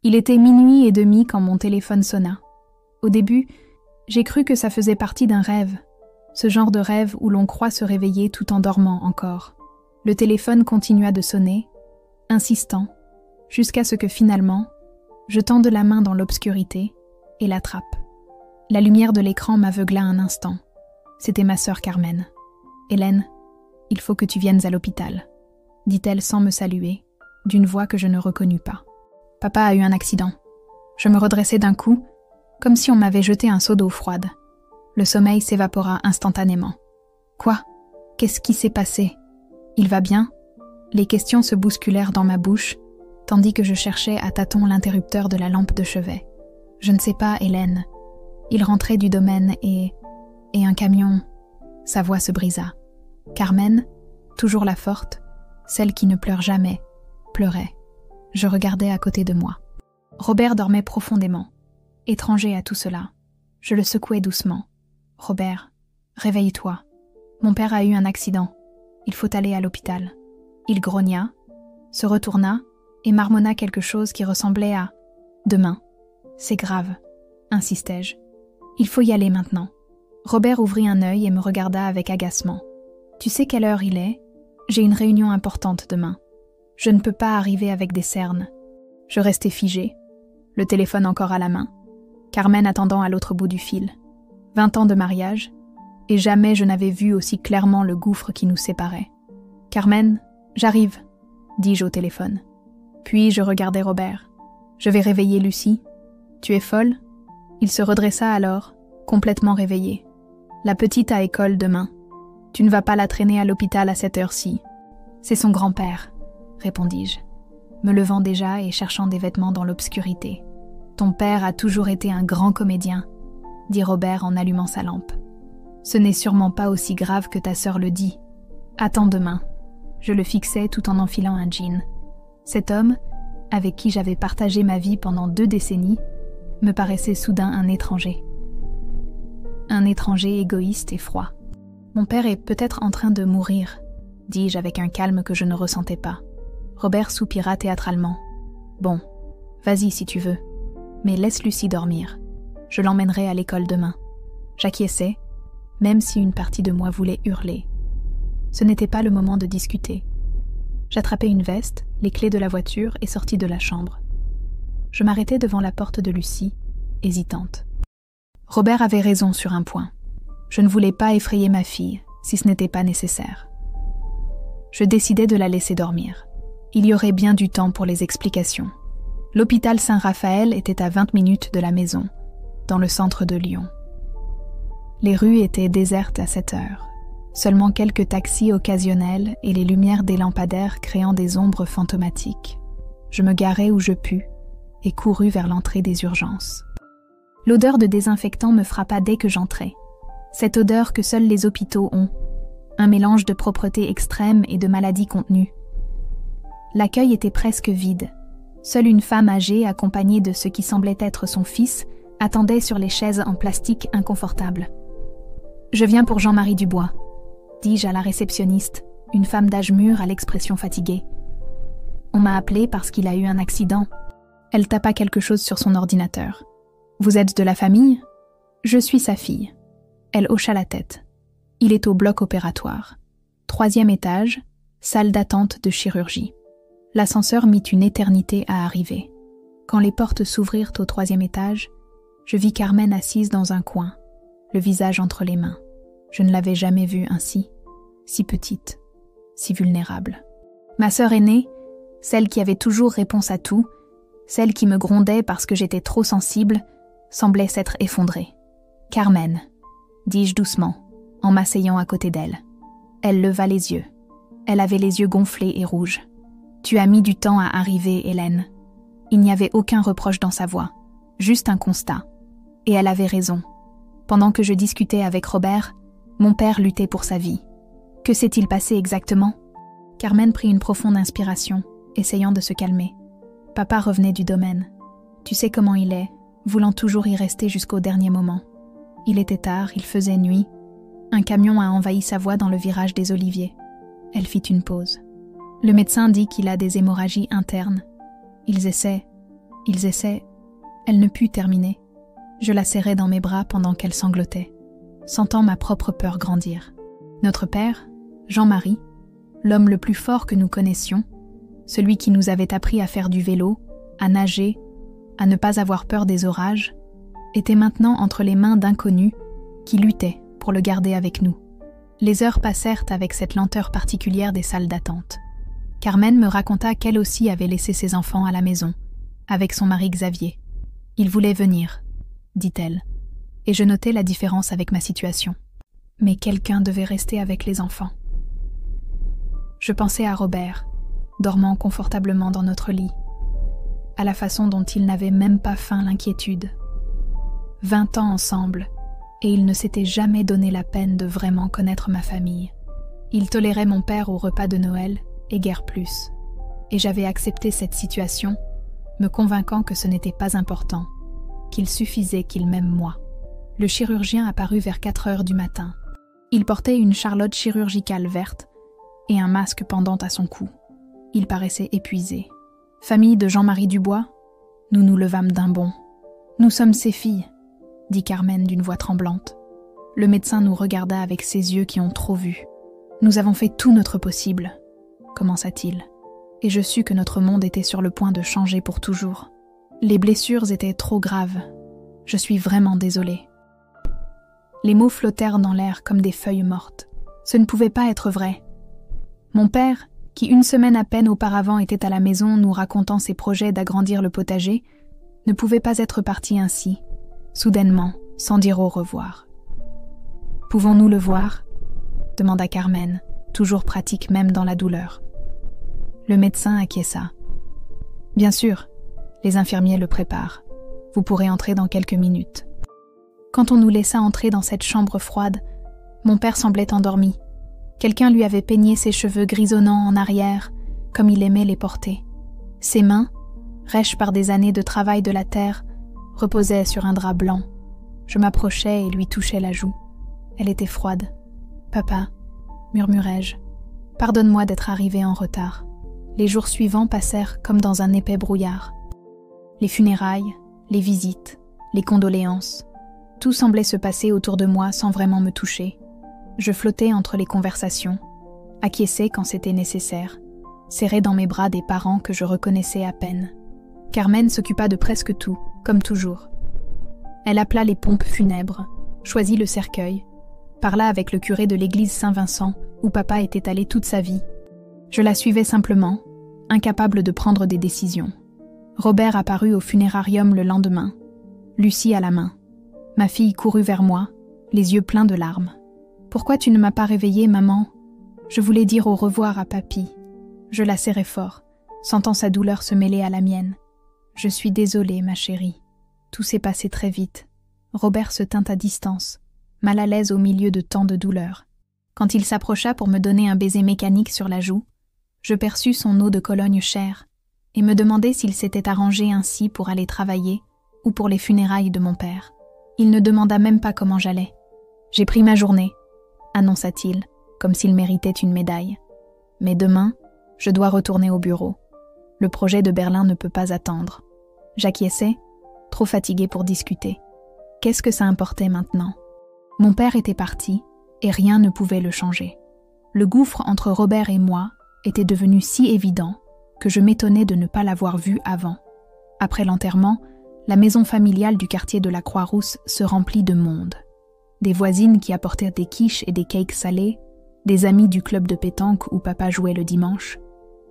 Il était 00h30 quand mon téléphone sonna. Au début, j'ai cru que ça faisait partie d'un rêve, ce genre de rêve où l'on croit se réveiller tout en dormant encore. Le téléphone continua de sonner, insistant, jusqu'à ce que finalement, je tende la main dans l'obscurité et l'attrape. La lumière de l'écran m'aveugla un instant. C'était ma sœur Carmen. « Hélène, il faut que tu viennes à l'hôpital », dit-elle sans me saluer, d'une voix que je ne reconnus pas. Papa a eu un accident. Je me redressai d'un coup, comme si on m'avait jeté un seau d'eau froide. Le sommeil s'évapora instantanément. Quoi? Qu'est-ce qui s'est passé? Il va bien? Les questions se bousculèrent dans ma bouche, tandis que je cherchais à tâtons l'interrupteur de la lampe de chevet. Je ne sais pas, Hélène. Il rentrait du domaine et un camion... Sa voix se brisa. Carmen, toujours la forte, celle qui ne pleure jamais, pleurait. Je regardais à côté de moi. Robert dormait profondément. Étranger à tout cela. Je le secouai doucement. « Robert, réveille-toi. Mon père a eu un accident. Il faut aller à l'hôpital. » Il grogna, se retourna et marmonna quelque chose qui ressemblait à « Demain. C'est grave, » insistai-je. « Il faut y aller maintenant. » Robert ouvrit un œil et me regarda avec agacement. « Tu sais quelle heure il est? J'ai une réunion importante demain. Je ne peux pas arriver avec des cernes. » Je restai figé, le téléphone encore à la main, Carmen attendant à l'autre bout du fil. 20 ans de mariage, et jamais je n'avais vu aussi clairement le gouffre qui nous séparait. « Carmen, j'arrive », dis-je au téléphone. Puis je regardai Robert. « Je vais réveiller Lucie. Tu es folle ?» Il se redressa alors, complètement réveillé. « La petite à école demain. Tu ne vas pas la traîner à l'hôpital à cette heure-ci. »« C'est son grand-père », répondis-je, me levant déjà et cherchant des vêtements dans l'obscurité. « Ton père a toujours été un grand comédien », dit Robert en allumant sa lampe. « Ce n'est sûrement pas aussi grave que ta sœur le dit. Attends demain. » Je le fixais tout en enfilant un jean. Cet homme, avec qui j'avais partagé ma vie pendant 2 décennies, me paraissait soudain un étranger. Un étranger égoïste et froid. « Mon père est peut-être en train de mourir, » dis-je avec un calme que je ne ressentais pas. Robert soupira théâtralement. « Bon, vas-y si tu veux, mais laisse Lucie dormir. Je l'emmènerai à l'école demain. » J'acquiesçai, même si une partie de moi voulait hurler. Ce n'était pas le moment de discuter. J'attrapai une veste, les clés de la voiture et sortis de la chambre. Je m'arrêtai devant la porte de Lucie, hésitante. Robert avait raison sur un point. Je ne voulais pas effrayer ma fille, si ce n'était pas nécessaire. Je décidai de la laisser dormir. Il y aurait bien du temps pour les explications. L'hôpital Saint-Raphaël était à 20 minutes de la maison, dans le centre de Lyon. Les rues étaient désertes à cette heure. Seulement quelques taxis occasionnels et les lumières des lampadaires créant des ombres fantomatiques. Je me garai où je pus et courus vers l'entrée des urgences. L'odeur de désinfectant me frappa dès que j'entrai. Cette odeur que seuls les hôpitaux ont, un mélange de propreté extrême et de maladie contenue. L'accueil était presque vide. Seule une femme âgée, accompagnée de ce qui semblait être son fils, attendait sur les chaises en plastique inconfortables. « Je viens pour Jean-Marie Dubois », dis-je à la réceptionniste, une femme d'âge mûr à l'expression fatiguée. « On m'a appelé parce qu'il a eu un accident. » Elle tapa quelque chose sur son ordinateur. « Vous êtes de la famille ? » ?»« Je suis sa fille. » Elle hocha la tête. « Il est au bloc opératoire. 3e étage, salle d'attente de chirurgie. » L'ascenseur mit une éternité à arriver. Quand les portes s'ouvrirent au 3e étage, je vis Carmen assise dans un coin, le visage entre les mains. Je ne l'avais jamais vue ainsi, si petite, si vulnérable. Ma sœur aînée, celle qui avait toujours réponse à tout, celle qui me grondait parce que j'étais trop sensible, semblait s'être effondrée. « Carmen », dis-je doucement, en m'asseyant à côté d'elle. Elle leva les yeux. Elle avait les yeux gonflés et rouges. « Tu as mis du temps à arriver, Hélène. » Il n'y avait aucun reproche dans sa voix, juste un constat. Et elle avait raison. Pendant que je discutais avec Robert, mon père luttait pour sa vie. Que s'est-il passé exactement? Carmen prit une profonde inspiration, essayant de se calmer. Papa revenait du domaine. Tu sais comment il est, voulant toujours y rester jusqu'au dernier moment. Il était tard, il faisait nuit. Un camion a envahi sa voie dans le virage des Oliviers. Elle fit une pause. Le médecin dit qu'il a des hémorragies internes. Ils essaient, Ils essaient. Elle ne put terminer. Je la serrais dans mes bras pendant qu'elle sanglotait, sentant ma propre peur grandir. Notre père, Jean-Marie, l'homme le plus fort que nous connaissions, celui qui nous avait appris à faire du vélo, à nager, à ne pas avoir peur des orages, était maintenant entre les mains d'inconnus qui luttaient pour le garder avec nous. Les heures passèrent avec cette lenteur particulière des salles d'attente. Carmen me raconta qu'elle aussi avait laissé ses enfants à la maison, avec son mari Xavier. Il voulait venir, dit-elle, et je notais la différence avec ma situation. Mais quelqu'un devait rester avec les enfants. Je pensais à Robert, dormant confortablement dans notre lit, à la façon dont il n'avait même pas faim l'inquiétude. 20 ans ensemble, et il ne s'était jamais donné la peine de vraiment connaître ma famille. Il tolérait mon père au repas de Noël, et guère plus. Et j'avais accepté cette situation, me convainquant que ce n'était pas important, qu'il suffisait qu'il m'aime moi. Le chirurgien apparut vers 4 heures du matin. Il portait une charlotte chirurgicale verte et un masque pendant à son cou. Il paraissait épuisé. Famille de Jean-Marie Dubois, nous nous levâmes d'un bond. Nous sommes ses filles, dit Carmen d'une voix tremblante. Le médecin nous regarda avec ses yeux qui ont trop vu. Nous avons fait tout notre possible, commença-t-il, et je sus que notre monde était sur le point de changer pour toujours. Les blessures étaient trop graves. Je suis vraiment désolée. Les mots flottèrent dans l'air comme des feuilles mortes. Ce ne pouvait pas être vrai. Mon père, qui 1 semaine à peine auparavant était à la maison nous racontant ses projets d'agrandir le potager, ne pouvait pas être parti ainsi, soudainement, sans dire au revoir. « Pouvons-nous le voir ?» demanda Carmen, toujours pratique même dans la douleur. Le médecin acquiesça. « Bien sûr, les infirmiers le préparent. Vous pourrez entrer dans quelques minutes. » Quand on nous laissa entrer dans cette chambre froide, mon père semblait endormi. Quelqu'un lui avait peigné ses cheveux grisonnants en arrière, comme il aimait les porter. Ses mains, rêches par des années de travail de la terre, reposaient sur un drap blanc. Je m'approchai et lui touchai la joue. Elle était froide. « Papa, » murmurai-je, « pardonne-moi d'être arrivé en retard. » Les jours suivants passèrent comme dans un épais brouillard. Les funérailles, les visites, les condoléances, tout semblait se passer autour de moi sans vraiment me toucher. Je flottais entre les conversations, acquiesçais quand c'était nécessaire, serrais dans mes bras des parents que je reconnaissais à peine. Carmen s'occupa de presque tout, comme toujours. Elle appela les pompes funèbres, choisit le cercueil, parla avec le curé de l'église Saint-Vincent, où papa était allé toute sa vie. Je la suivais simplement, incapable de prendre des décisions. Robert apparut au funérarium le lendemain, Lucie à la main. Ma fille courut vers moi, les yeux pleins de larmes. « Pourquoi tu ne m'as pas réveillée, maman ? Je voulais dire au revoir à papy. » Je la serrai fort, sentant sa douleur se mêler à la mienne. « Je suis désolée, ma chérie. Tout s'est passé très vite. » Robert se tint à distance, mal à l'aise au milieu de tant de douleur. Quand il s'approcha pour me donner un baiser mécanique sur la joue, je perçus son eau de Cologne chère et me demandai s'il s'était arrangé ainsi pour aller travailler ou pour les funérailles de mon père. Il ne demanda même pas comment j'allais. « J'ai pris ma journée, » annonça-t-il, comme s'il méritait une médaille. « Mais demain, je dois retourner au bureau. Le projet de Berlin ne peut pas attendre. » J'acquiesçais, trop fatiguée pour discuter. Qu'est-ce que ça importait maintenant ? Mon père était parti, et rien ne pouvait le changer. Le gouffre entre Robert et moi était devenu si évident que je m'étonnais de ne pas l'avoir vu avant. Après l'enterrement, la maison familiale du quartier de la Croix-Rousse se remplit de monde. Des voisines qui apportèrent des quiches et des cakes salés, des amis du club de pétanque où papa jouait le dimanche,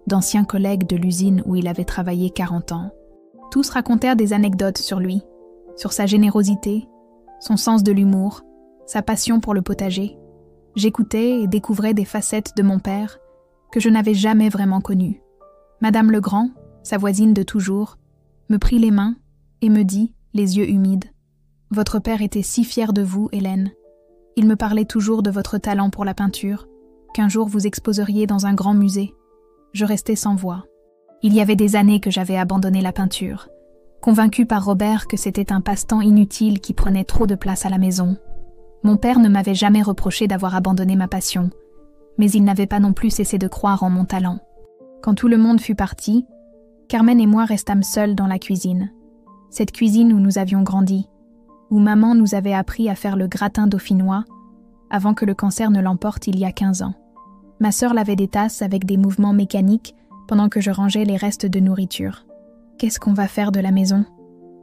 d'anciens collègues de l'usine où il avait travaillé 40 ans. Tous racontèrent des anecdotes sur lui, sur sa générosité, son sens de l'humour, sa passion pour le potager. J'écoutais et découvrais des facettes de mon père que je n'avais jamais vraiment connues. Madame Legrand, sa voisine de toujours, me prit les mains et me dit, les yeux humides, « Votre père était si fier de vous, Hélène. Il me parlait toujours de votre talent pour la peinture, qu'un jour vous exposeriez dans un grand musée. » Je restais sans voix. Il y avait des années que j'avais abandonné la peinture, convaincu par Robert que c'était un passe-temps inutile qui prenait trop de place à la maison. Mon père ne m'avait jamais reproché d'avoir abandonné ma passion, mais il n'avait pas non plus cessé de croire en mon talent. Quand tout le monde fut parti, Carmen et moi restâmes seuls dans la cuisine. cette cuisine où nous avions grandi, où maman nous avait appris à faire le gratin dauphinois avant que le cancer ne l'emporte il y a 15 ans. Ma sœur lavait des tasses avec des mouvements mécaniques pendant que je rangeais les restes de nourriture. « Qu'est-ce qu'on va faire de la maison ?»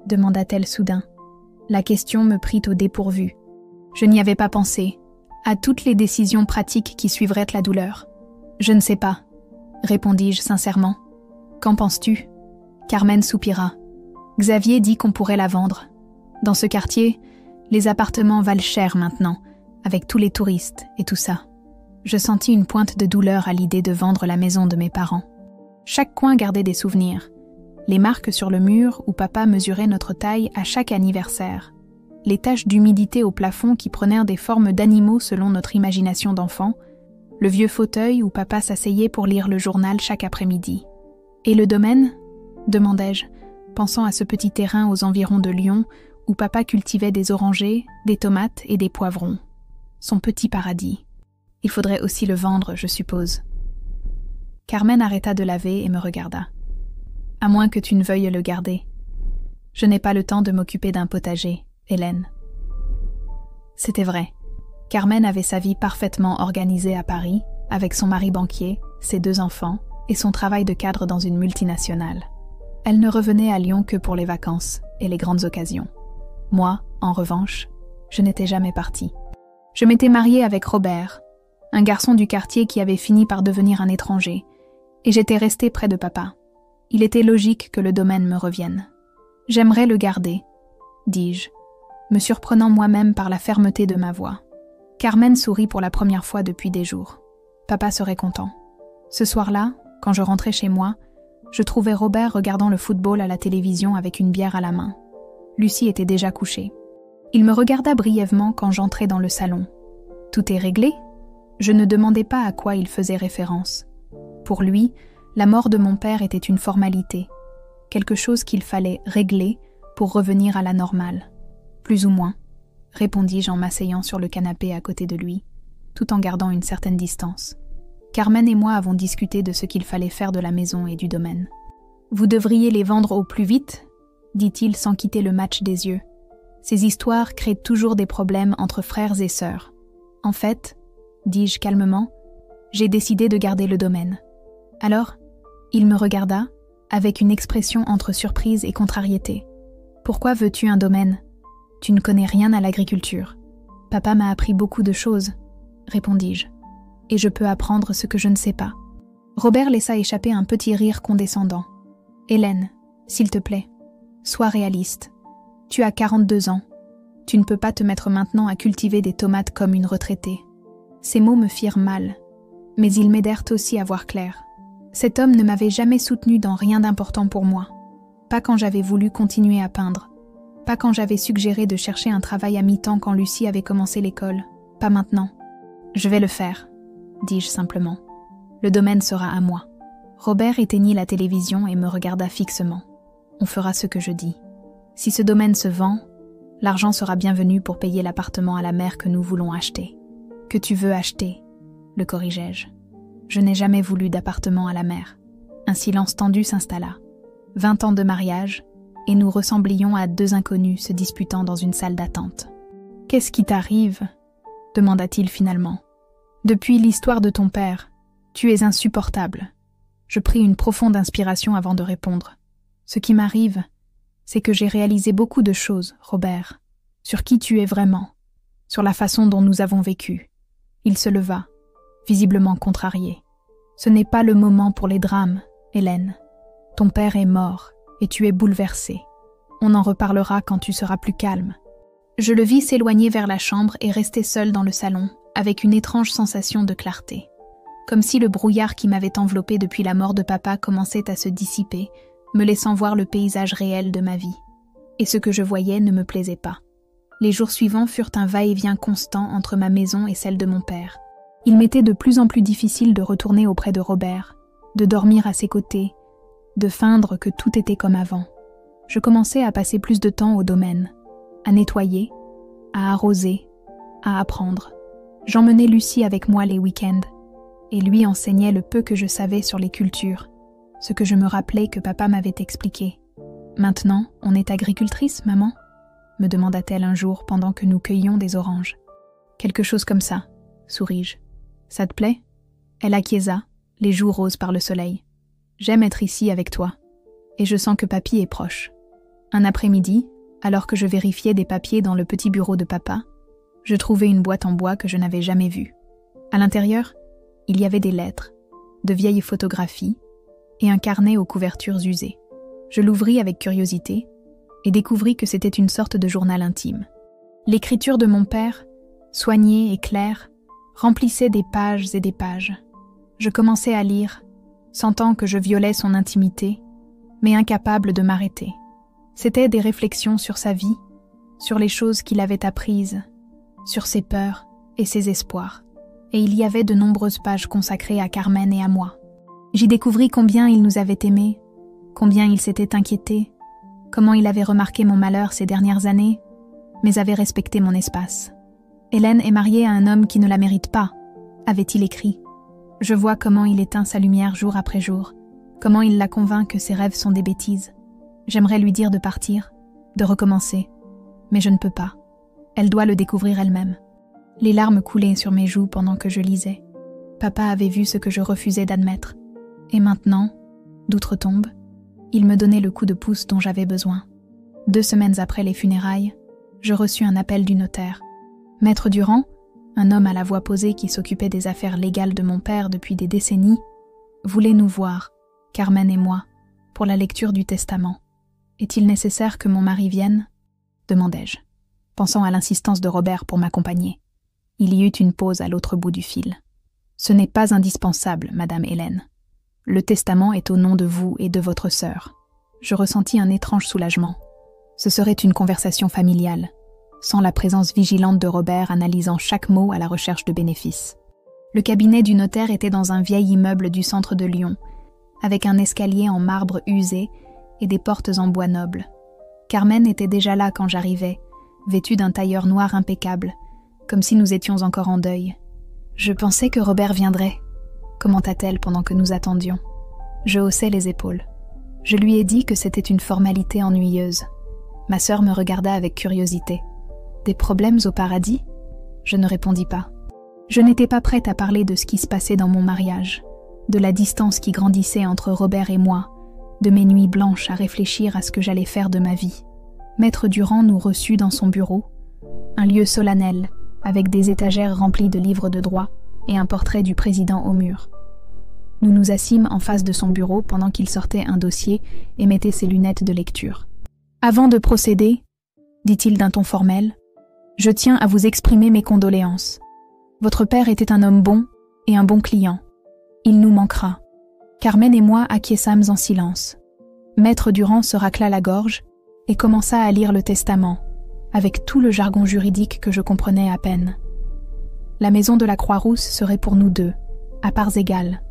demanda-t-elle soudain. La question me prit au dépourvu. Je n'y avais pas pensé, à toutes les décisions pratiques qui suivraient la douleur. « Je ne sais pas, » répondis-je sincèrement. « Qu'en penses-tu » Carmen soupira. Xavier dit qu'on pourrait la vendre. Dans ce quartier, les appartements valent cher maintenant, avec tous les touristes et tout ça. Je sentis une pointe de douleur à l'idée de vendre la maison de mes parents. Chaque coin gardait des souvenirs. Les marques sur le mur où papa mesurait notre taille à chaque anniversaire. Les taches d'humidité au plafond qui prenaient des formes d'animaux selon notre imagination d'enfant. Le vieux fauteuil où papa s'asseyait pour lire le journal chaque après-midi. « Et le domaine ?» demandai-je, pensant à ce petit terrain aux environs de Lyon où papa cultivait des orangers, des tomates et des poivrons. Son petit paradis. Il faudrait aussi le vendre, je suppose. Carmen arrêta de laver et me regarda. « À moins que tu ne veuilles le garder. Je n'ai pas le temps de m'occuper d'un potager, Hélène. » C'était vrai. Carmen avait sa vie parfaitement organisée à Paris, avec son mari banquier, ses 2 enfants et son travail de cadre dans une multinationale. Elle ne revenait à Lyon que pour les vacances et les grandes occasions. Moi, en revanche, je n'étais jamais partie. Je m'étais mariée avec Robert, un garçon du quartier qui avait fini par devenir un étranger, et j'étais restée près de papa. Il était logique que le domaine me revienne. « J'aimerais le garder », dis-je, me surprenant moi-même par la fermeté de ma voix. Carmen sourit pour la première fois depuis des jours. Papa serait content. Ce soir-là, quand je rentrais chez moi, je trouvais Robert regardant le football à la télévision avec une bière à la main. Lucie était déjà couchée. Il me regarda brièvement quand j'entrai dans le salon. « Tout est réglé ?» Je ne demandais pas à quoi il faisait référence. Pour lui, la mort de mon père était une formalité, quelque chose qu'il fallait régler pour revenir à la normale. Plus ou moins, répondis-je en m'asseyant sur le canapé à côté de lui, tout en gardant une certaine distance. Carmen et moi avons discuté de ce qu'il fallait faire de la maison et du domaine. « Vous devriez les vendre au plus vite ?» dit-il sans quitter le match des yeux. Ces histoires créent toujours des problèmes entre frères et sœurs. En fait, dis-je calmement, j'ai décidé de garder le domaine. Alors, il me regarda, avec une expression entre surprise et contrariété. « Pourquoi veux-tu un domaine ? Tu ne connais rien à l'agriculture. Papa m'a appris beaucoup de choses, répondis-je, et je peux apprendre ce que je ne sais pas. » Robert laissa échapper un petit rire condescendant. « Hélène, s'il te plaît, sois réaliste. Tu as 42 ans. Tu ne peux pas te mettre maintenant à cultiver des tomates comme une retraitée. » Ces mots me firent mal, mais ils m'aidèrent aussi à voir clair. Cet homme ne m'avait jamais soutenu dans rien d'important pour moi. Pas quand j'avais voulu continuer à peindre. Pas quand j'avais suggéré de chercher un travail à mi-temps quand Lucie avait commencé l'école. Pas maintenant. « Je vais le faire », dis-je simplement. « Le domaine sera à moi. » Robert éteignit la télévision et me regarda fixement. « On fera ce que je dis. Si ce domaine se vend, l'argent sera bienvenu pour payer l'appartement à la mer que nous voulons acheter. » « Que tu veux acheter ?» le corrigeai-je. Je n'ai jamais voulu d'appartement à la mer. Un silence tendu s'installa. 20 ans de mariage, et nous ressemblions à 2 inconnus se disputant dans une salle d'attente. « Qu'est-ce qui t'arrive ?» demanda-t-il finalement. « Depuis l'histoire de ton père, tu es insupportable. » Je pris une profonde inspiration avant de répondre. « Ce qui m'arrive, c'est que j'ai réalisé beaucoup de choses, Robert, sur qui tu es vraiment, sur la façon dont nous avons vécu. » Il se leva, visiblement contrarié. « Ce n'est pas le moment pour les drames, Hélène. Ton père est mort et tu es bouleversée. On en reparlera quand tu seras plus calme. » Je le vis s'éloigner vers la chambre et rester seul dans le salon, avec une étrange sensation de clarté. Comme si le brouillard qui m'avait enveloppé depuis la mort de papa commençait à se dissiper, me laissant voir le paysage réel de ma vie. Et ce que je voyais ne me plaisait pas. Les jours suivants furent un va-et-vient constant entre ma maison et celle de mon père. Il m'était de plus en plus difficile de retourner auprès de Robert, de dormir à ses côtés, de feindre que tout était comme avant. Je commençais à passer plus de temps au domaine, à nettoyer, à arroser, à apprendre. J'emmenais Lucie avec moi les week-ends, et lui enseignait le peu que je savais sur les cultures, ce que je me rappelais que papa m'avait expliqué. Maintenant, on est agricultrice, maman ?» me demanda-t-elle un jour pendant que nous cueillions des oranges. « Quelque chose comme ça, » souris-je. « Ça te plaît ?» Elle acquiesça, les joues roses par le soleil. « J'aime être ici avec toi. Et je sens que papy est proche. » Un après-midi, alors que je vérifiais des papiers dans le petit bureau de papa, je trouvai une boîte en bois que je n'avais jamais vue. À l'intérieur, il y avait des lettres, de vieilles photographies et un carnet aux couvertures usées. Je l'ouvris avec curiosité et découvris que c'était une sorte de journal intime. L'écriture de mon père, soignée et claire, remplissait des pages et des pages. Je commençai à lire, sentant que je violais son intimité, mais incapable de m'arrêter. C'étaient des réflexions sur sa vie, sur les choses qu'il avait apprises, sur ses peurs et ses espoirs. Et il y avait de nombreuses pages consacrées à Carmen et à moi. J'y découvris combien il nous avait aimés, combien il s'était inquiété, comment il avait remarqué mon malheur ces dernières années, mais avait respecté mon espace. « Hélène est mariée à un homme qui ne la mérite pas », avait-il écrit. Je vois comment il éteint sa lumière jour après jour, comment il la convainc que ses rêves sont des bêtises. J'aimerais lui dire de partir, de recommencer, mais je ne peux pas. Elle doit le découvrir elle-même. Les larmes coulaient sur mes joues pendant que je lisais. Papa avait vu ce que je refusais d'admettre. Et maintenant, d'outre-tombe, il me donnait le coup de pouce dont j'avais besoin. 2 semaines après les funérailles, je reçus un appel du notaire. Maître Durand, un homme à la voix posée qui s'occupait des affaires légales de mon père depuis des décennies, voulait nous voir, Carmen et moi, pour la lecture du testament. « Est-il nécessaire que mon mari vienne ?» demandai-je, pensant à l'insistance de Robert pour m'accompagner. Il y eut une pause à l'autre bout du fil. « Ce n'est pas indispensable, Madame Hélène. Le testament est au nom de vous et de votre sœur. » Je ressentis un étrange soulagement. Ce serait une conversation familiale, sans la présence vigilante de Robert analysant chaque mot à la recherche de bénéfices. Le cabinet du notaire était dans un vieil immeuble du centre de Lyon, avec un escalier en marbre usé et des portes en bois noble. Carmen était déjà là quand j'arrivais, vêtue d'un tailleur noir impeccable, comme si nous étions encore en deuil. « Je pensais que Robert viendrait », commenta-t-elle pendant que nous attendions. Je haussai les épaules. Je lui ai dit que c'était une formalité ennuyeuse. Ma sœur me regarda avec curiosité. « Des problèmes au paradis ?» Je ne répondis pas. Je n'étais pas prête à parler de ce qui se passait dans mon mariage, de la distance qui grandissait entre Robert et moi, de mes nuits blanches à réfléchir à ce que j'allais faire de ma vie. Maître Durand nous reçut dans son bureau, un lieu solennel, avec des étagères remplies de livres de droit et un portrait du président au mur. Nous nous assîmes en face de son bureau pendant qu'il sortait un dossier et mettait ses lunettes de lecture. « Avant de procéder, dit-il d'un ton formel, je tiens à vous exprimer mes condoléances. Votre père était un homme bon et un bon client. Il nous manquera. » Carmen et moi acquiesçâmes en silence. Maître Durand se racla la gorge et commença à lire le testament, avec tout le jargon juridique que je comprenais à peine. La maison de la Croix-Rousse serait pour nous deux, à parts égales.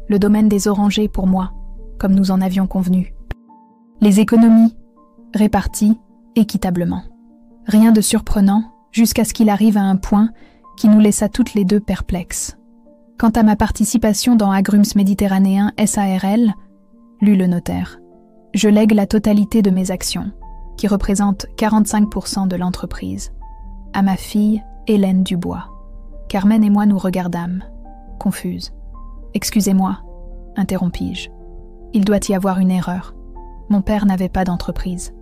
Le domaine des orangers pour moi, comme nous en avions convenu. Les économies, réparties équitablement. Rien de surprenant, jusqu'à ce qu'il arrive à un point qui nous laissa toutes les deux perplexes. Quant à ma participation dans Agrumes Méditerranéens SARL, lut le notaire, je lègue la totalité de mes actions, qui représentent 45% de l'entreprise, à ma fille Hélène Dubois. Carmen et moi nous regardâmes, confuses. « Excusez-moi, interrompis-je. Il doit y avoir une erreur. Mon père n'avait pas d'entreprise. »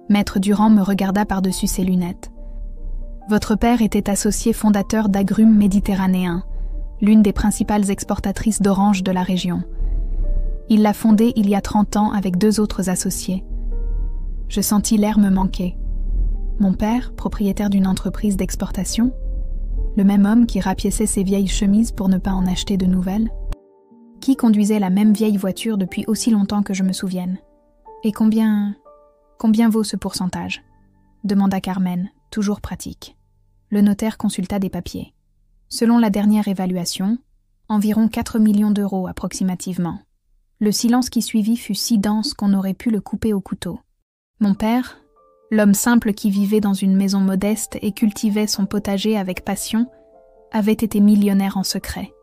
Maître Durand me regarda par-dessus ses lunettes. « Votre père était associé fondateur d'Agrumes Méditerranéens, l'une des principales exportatrices d'oranges de la région. Il l'a fondée il y a 30 ans avec 2 autres associés. Je sentis l'air me manquer. Mon père, propriétaire d'une entreprise d'exportation, le même homme qui rapiéçait ses vieilles chemises pour ne pas en acheter de nouvelles, qui conduisait la même vieille voiture depuis aussi longtemps que je me souvienne. Et combien vaut ce pourcentage ? Demanda Carmen, toujours pratique. Le notaire consulta des papiers. Selon la dernière évaluation, environ 4 millions d'euros approximativement. Le silence qui suivit fut si dense qu'on aurait pu le couper au couteau. Mon père, l'homme simple qui vivait dans une maison modeste et cultivait son potager avec passion, avait été millionnaire en secret.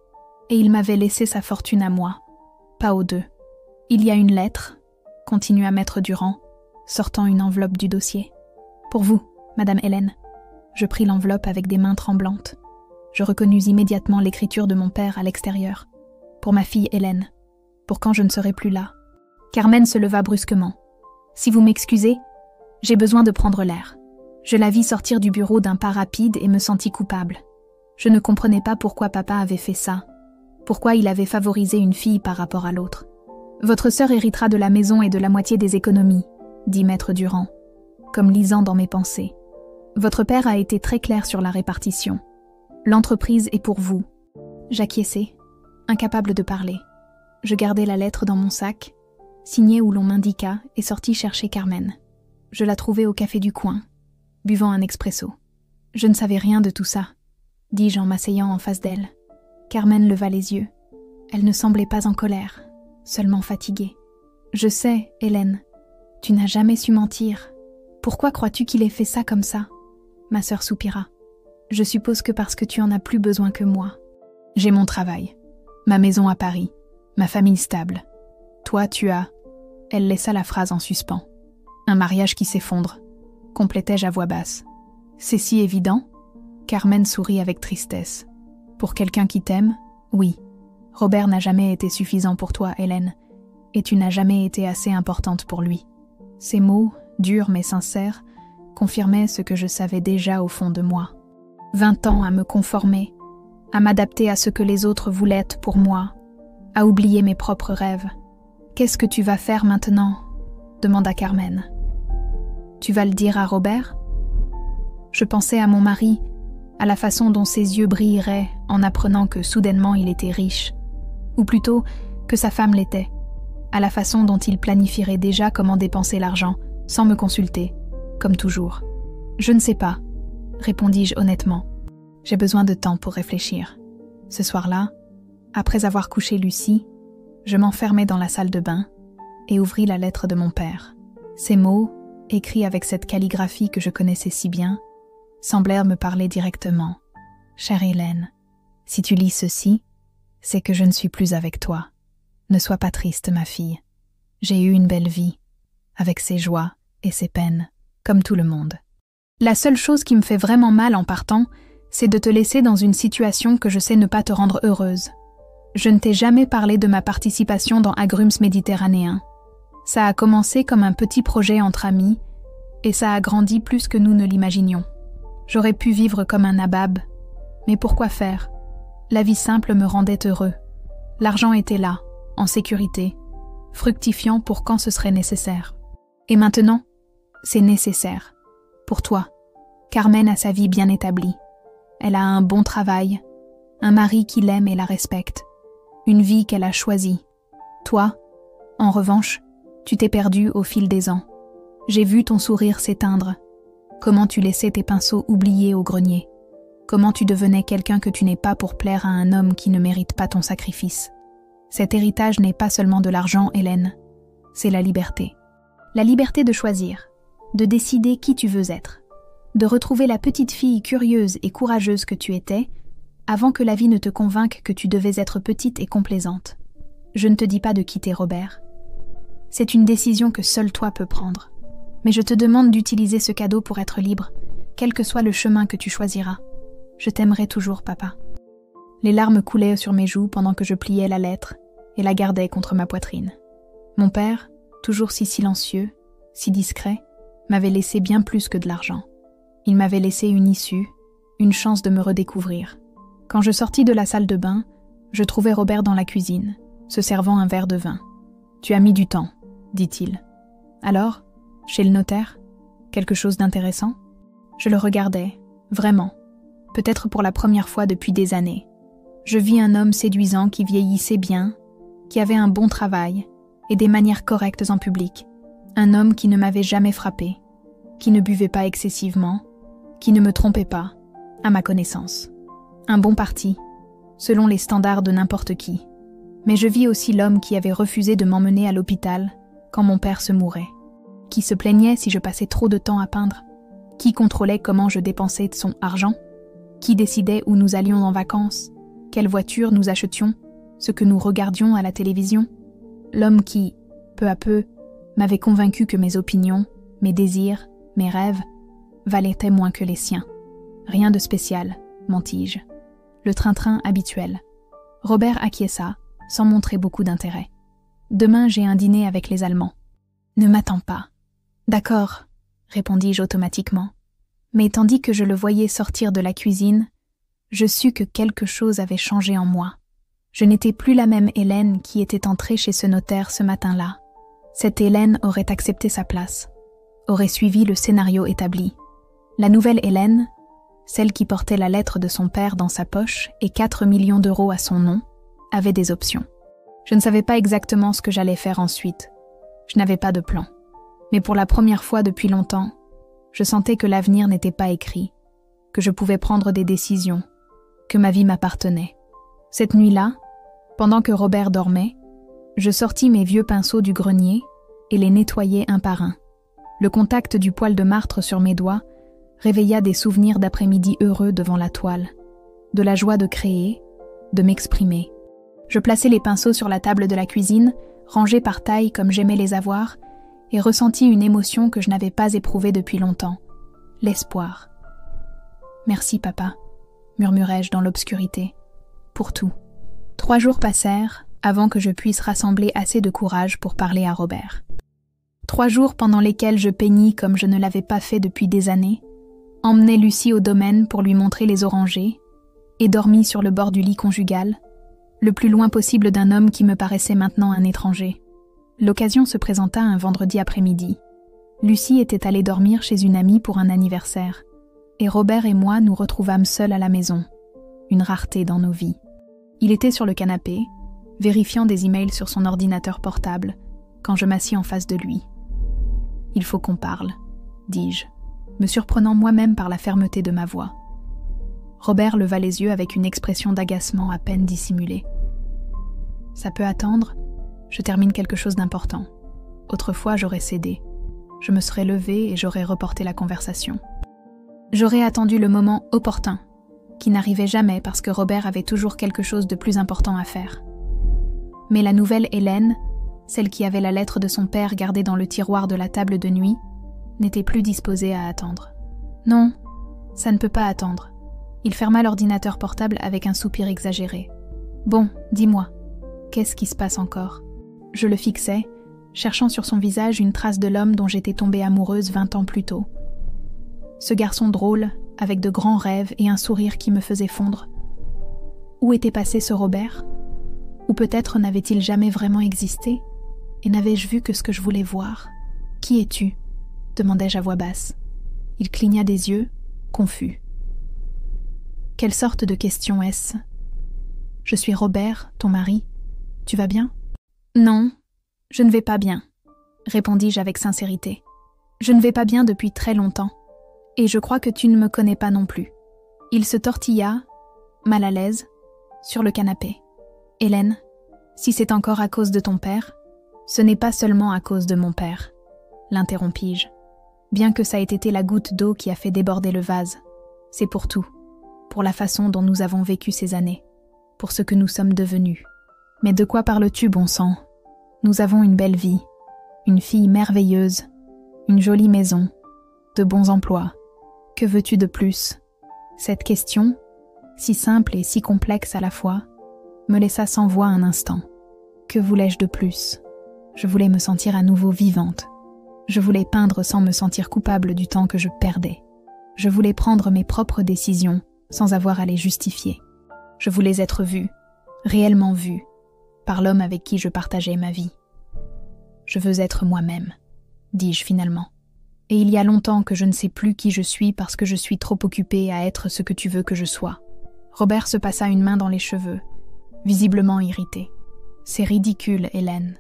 Et il m'avait laissé sa fortune à moi, pas aux deux. Il y a une lettre, continua Maître Durand, sortant une enveloppe du dossier. « Pour vous, Madame Hélène. » Je pris l'enveloppe avec des mains tremblantes. Je reconnus immédiatement l'écriture de mon père à l'extérieur. Pour ma fille Hélène. Pour quand je ne serai plus là. Carmen se leva brusquement. « Si vous m'excusez, j'ai besoin de prendre l'air. » Je la vis sortir du bureau d'un pas rapide et me sentis coupable. Je ne comprenais pas pourquoi papa avait fait ça. Pourquoi il avait favorisé une fille par rapport à l'autre. « Votre sœur héritera de la maison et de la moitié des économies, » dit Maître Durand, comme lisant dans mes pensées. « Votre père a été très clair sur la répartition. L'entreprise est pour vous. » J'acquiesçai, incapable de parler. Je gardai la lettre dans mon sac, signée où l'on m'indiqua, et sortis chercher Carmen. Je la trouvai au café du coin, buvant un expresso. « Je ne savais rien de tout ça, » dis-je en m'asseyant en face d'elle. Carmen leva les yeux. Elle ne semblait pas en colère, seulement fatiguée. « Je sais, Hélène, tu n'as jamais su mentir. Pourquoi crois-tu qu'il ait fait ça comme ça ?» Ma sœur soupira. « Je suppose que parce que tu en as plus besoin que moi. J'ai mon travail, ma maison à Paris, ma famille stable. Toi, tu as... » Elle laissa la phrase en suspens. « Un mariage qui s'effondre, » complétai-je à voix basse. « C'est si évident ?» Carmen sourit avec tristesse. « Pour quelqu'un qui t'aime, oui. Robert n'a jamais été suffisant pour toi, Hélène, et tu n'as jamais été assez importante pour lui. » Ces mots, durs mais sincères, confirmaient ce que je savais déjà au fond de moi. 20 ans à me conformer, à m'adapter à ce que les autres voulaient être pour moi, à oublier mes propres rêves. « Qu'est-ce que tu vas faire maintenant ?» demanda Carmen. « Tu vas le dire à Robert ?» Je pensais à mon mari, à la façon dont ses yeux brilleraient en apprenant que soudainement il était riche, ou plutôt que sa femme l'était, à la façon dont il planifierait déjà comment dépenser l'argent, sans me consulter, comme toujours. « Je ne sais pas, » répondis-je honnêtement. « J'ai besoin de temps pour réfléchir. » Ce soir-là, après avoir couché Lucie, je m'enfermai dans la salle de bain et ouvris la lettre de mon père. Ces mots, écrits avec cette calligraphie que je connaissais si bien, semblèrent me parler directement. « Chère Hélène, si tu lis ceci, c'est que je ne suis plus avec toi. Ne sois pas triste, ma fille. J'ai eu une belle vie, avec ses joies et ses peines, comme tout le monde. La seule chose qui me fait vraiment mal en partant, c'est de te laisser dans une situation que je sais ne pas te rendre heureuse. Je ne t'ai jamais parlé de ma participation dans Agrumes Méditerranéens. Ça a commencé comme un petit projet entre amis, et ça a grandi plus que nous ne l'imaginions. J'aurais pu vivre comme un nabab, mais pourquoi faire? La vie simple me rendait heureux. L'argent était là, en sécurité, fructifiant pour quand ce serait nécessaire. Et maintenant, c'est nécessaire. Pour toi, Carmen a sa vie bien établie. Elle a un bon travail, un mari qui l'aime et la respecte, une vie qu'elle a choisie. Toi, en revanche, tu t'es perdu au fil des ans. J'ai vu ton sourire s'éteindre. Comment tu laissais tes pinceaux oubliés au grenier. Comment tu devenais quelqu'un que tu n'es pas pour plaire à un homme qui ne mérite pas ton sacrifice. Cet héritage n'est pas seulement de l'argent, Hélène. C'est la liberté. La liberté de choisir, de décider qui tu veux être, de retrouver la petite fille curieuse et courageuse que tu étais, avant que la vie ne te convainque que tu devais être petite et complaisante. Je ne te dis pas de quitter Robert. C'est une décision que seul toi peux prendre. Mais je te demande d'utiliser ce cadeau pour être libre, quel que soit le chemin que tu choisiras. Je t'aimerai toujours, papa. Les larmes coulaient sur mes joues pendant que je pliais la lettre et la gardais contre ma poitrine. Mon père, toujours si silencieux, si discret, m'avait laissé bien plus que de l'argent. Il m'avait laissé une issue, une chance de me redécouvrir. Quand je sortis de la salle de bain, je trouvai Robert dans la cuisine, se servant un verre de vin. « Tu as mis du temps, » dit-il. « Alors, chez le notaire, quelque chose d'intéressant ?» Je le regardais, vraiment, peut-être pour la première fois depuis des années. Je vis un homme séduisant qui vieillissait bien, qui avait un bon travail et des manières correctes en public. Un homme qui ne m'avait jamais frappé, qui ne buvait pas excessivement, qui ne me trompait pas, à ma connaissance. Un bon parti, selon les standards de n'importe qui. Mais je vis aussi l'homme qui avait refusé de m'emmener à l'hôpital quand mon père se mourait, qui se plaignait si je passais trop de temps à peindre, qui contrôlait comment je dépensais de son argent, qui décidait où nous allions en vacances, quelle voiture nous achetions, ce que nous regardions à la télévision. L'homme qui, peu à peu, m'avait convaincu que mes opinions, mes désirs, mes rêves, valaient moins que les siens. Rien de spécial, mentis-je. Le train-train habituel. Robert acquiesça, sans montrer beaucoup d'intérêt. Demain, j'ai un dîner avec les Allemands. Ne m'attends pas. D'accord, répondis-je automatiquement. Mais tandis que je le voyais sortir de la cuisine, je sus que quelque chose avait changé en moi. Je n'étais plus la même Hélène qui était entrée chez ce notaire ce matin-là. Cette Hélène aurait accepté sa place, aurait suivi le scénario établi. La nouvelle Hélène, celle qui portait la lettre de son père dans sa poche et 4 millions d'euros à son nom, avait des options. Je ne savais pas exactement ce que j'allais faire ensuite. Je n'avais pas de plan. Mais pour la première fois depuis longtemps, je sentais que l'avenir n'était pas écrit, que je pouvais prendre des décisions, que ma vie m'appartenait. Cette nuit-là, pendant que Robert dormait, je sortis mes vieux pinceaux du grenier et les nettoyai un par un. Le contact du poil de martre sur mes doigts réveilla des souvenirs d'après-midi heureux devant la toile, de la joie de créer, de m'exprimer. Je plaçai les pinceaux sur la table de la cuisine, rangés par taille comme j'aimais les avoir, et ressentis une émotion que je n'avais pas éprouvée depuis longtemps, l'espoir. « Merci, papa », murmurai-je dans l'obscurité, « pour tout. » 3 jours passèrent avant que je puisse rassembler assez de courage pour parler à Robert. 3 jours pendant lesquels je peignis comme je ne l'avais pas fait depuis des années, emmenai Lucie au domaine pour lui montrer les orangers, et dormis sur le bord du lit conjugal, le plus loin possible d'un homme qui me paraissait maintenant un étranger. L'occasion se présenta un vendredi après-midi. Lucie était allée dormir chez une amie pour un anniversaire, et Robert et moi nous retrouvâmes seuls à la maison, une rareté dans nos vies. Il était sur le canapé, vérifiant des emails sur son ordinateur portable, quand je m'assis en face de lui. « Il faut qu'on parle », dis-je, me surprenant moi-même par la fermeté de ma voix. Robert leva les yeux avec une expression d'agacement à peine dissimulée. « Ça peut attendre ? Je termine quelque chose d'important. Autrefois, j'aurais cédé. Je me serais levée et j'aurais reporté la conversation. J'aurais attendu le moment opportun, qui n'arrivait jamais parce que Robert avait toujours quelque chose de plus important à faire. Mais la nouvelle Hélène, celle qui avait la lettre de son père gardée dans le tiroir de la table de nuit, n'était plus disposée à attendre. Non, ça ne peut pas attendre. Il ferma l'ordinateur portable avec un soupir exagéré. Bon, dis-moi, qu'est-ce qui se passe encore ? Je le fixais, cherchant sur son visage une trace de l'homme dont j'étais tombée amoureuse 20 ans plus tôt. Ce garçon drôle, avec de grands rêves et un sourire qui me faisait fondre. Où était passé ce Robert ? Ou peut-être n'avait-il jamais vraiment existé ? Et n'avais-je vu que ce que je voulais voir ? Qui es-tu ? demandai-je à voix basse. Il cligna des yeux, confus. Quelle sorte de question est-ce ? Je suis Robert, ton mari. Tu vas bien ? Non, je ne vais pas bien, répondis-je avec sincérité. Je ne vais pas bien depuis très longtemps, et je crois que tu ne me connais pas non plus. Il se tortilla, mal à l'aise, sur le canapé. Hélène, si c'est encore à cause de ton père, ce n'est pas seulement à cause de mon père, l'interrompis-je. Bien que ça ait été la goutte d'eau qui a fait déborder le vase, c'est pour tout, pour la façon dont nous avons vécu ces années, pour ce que nous sommes devenus. Mais de quoi parles-tu, bon sang ? Nous avons une belle vie, une fille merveilleuse, une jolie maison, de bons emplois. Que veux-tu de plus ? Cette question, si simple et si complexe à la fois, me laissa sans voix un instant. Que voulais-je de plus ? Je voulais me sentir à nouveau vivante. Je voulais peindre sans me sentir coupable du temps que je perdais. Je voulais prendre mes propres décisions sans avoir à les justifier. Je voulais être vue, réellement vue, par l'homme avec qui je partageais ma vie. Je veux être moi-même, dis-je finalement. Et il y a longtemps que je ne sais plus qui je suis parce que je suis trop occupée à être ce que tu veux que je sois. Robert se passa une main dans les cheveux, visiblement irrité. C'est ridicule, Hélène.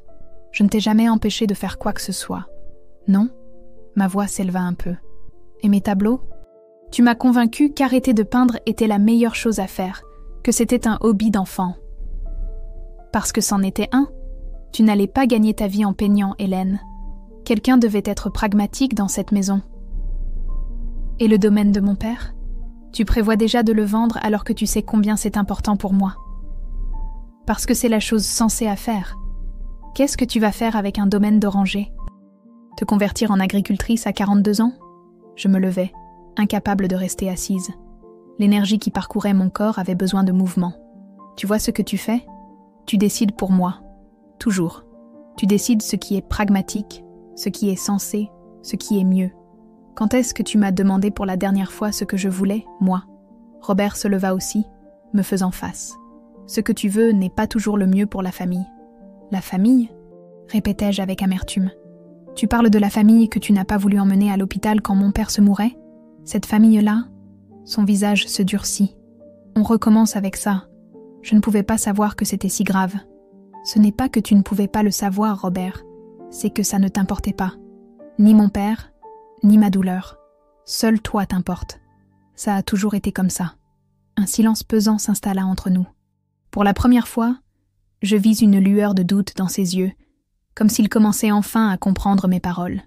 Je ne t'ai jamais empêché de faire quoi que ce soit. Non ? Ma voix s'éleva un peu. Et mes tableaux ? Tu m'as convaincue qu'arrêter de peindre était la meilleure chose à faire, que c'était un hobby d'enfant. Parce que c'en était un. Tu n'allais pas gagner ta vie en peignant, Hélène. Quelqu'un devait être pragmatique dans cette maison. Et le domaine de mon père ? Tu prévois déjà de le vendre alors que tu sais combien c'est important pour moi. Parce que c'est la chose sensée à faire. Qu'est-ce que tu vas faire avec un domaine d'orangers ? Te convertir en agricultrice à 42 ans ? Je me levai, incapable de rester assise. L'énergie qui parcourait mon corps avait besoin de mouvement. Tu vois ce que tu fais ? Tu décides pour moi. Toujours. Tu décides ce qui est pragmatique, ce qui est sensé, ce qui est mieux. Quand est-ce que tu m'as demandé pour la dernière fois ce que je voulais, moi ? Robert se leva aussi, me faisant face. Ce que tu veux n'est pas toujours le mieux pour la famille. La famille ? Répétai-je avec amertume. Tu parles de la famille que tu n'as pas voulu emmener à l'hôpital quand mon père se mourait ? Cette famille-là ? Son visage se durcit. On recommence avec ça. Je ne pouvais pas savoir que c'était si grave. Ce n'est pas que tu ne pouvais pas le savoir, Robert. C'est que ça ne t'importait pas. Ni mon père, ni ma douleur. Seul toi t'importe. Ça a toujours été comme ça. Un silence pesant s'installa entre nous. Pour la première fois, je vis une lueur de doute dans ses yeux, comme s'il commençait enfin à comprendre mes paroles.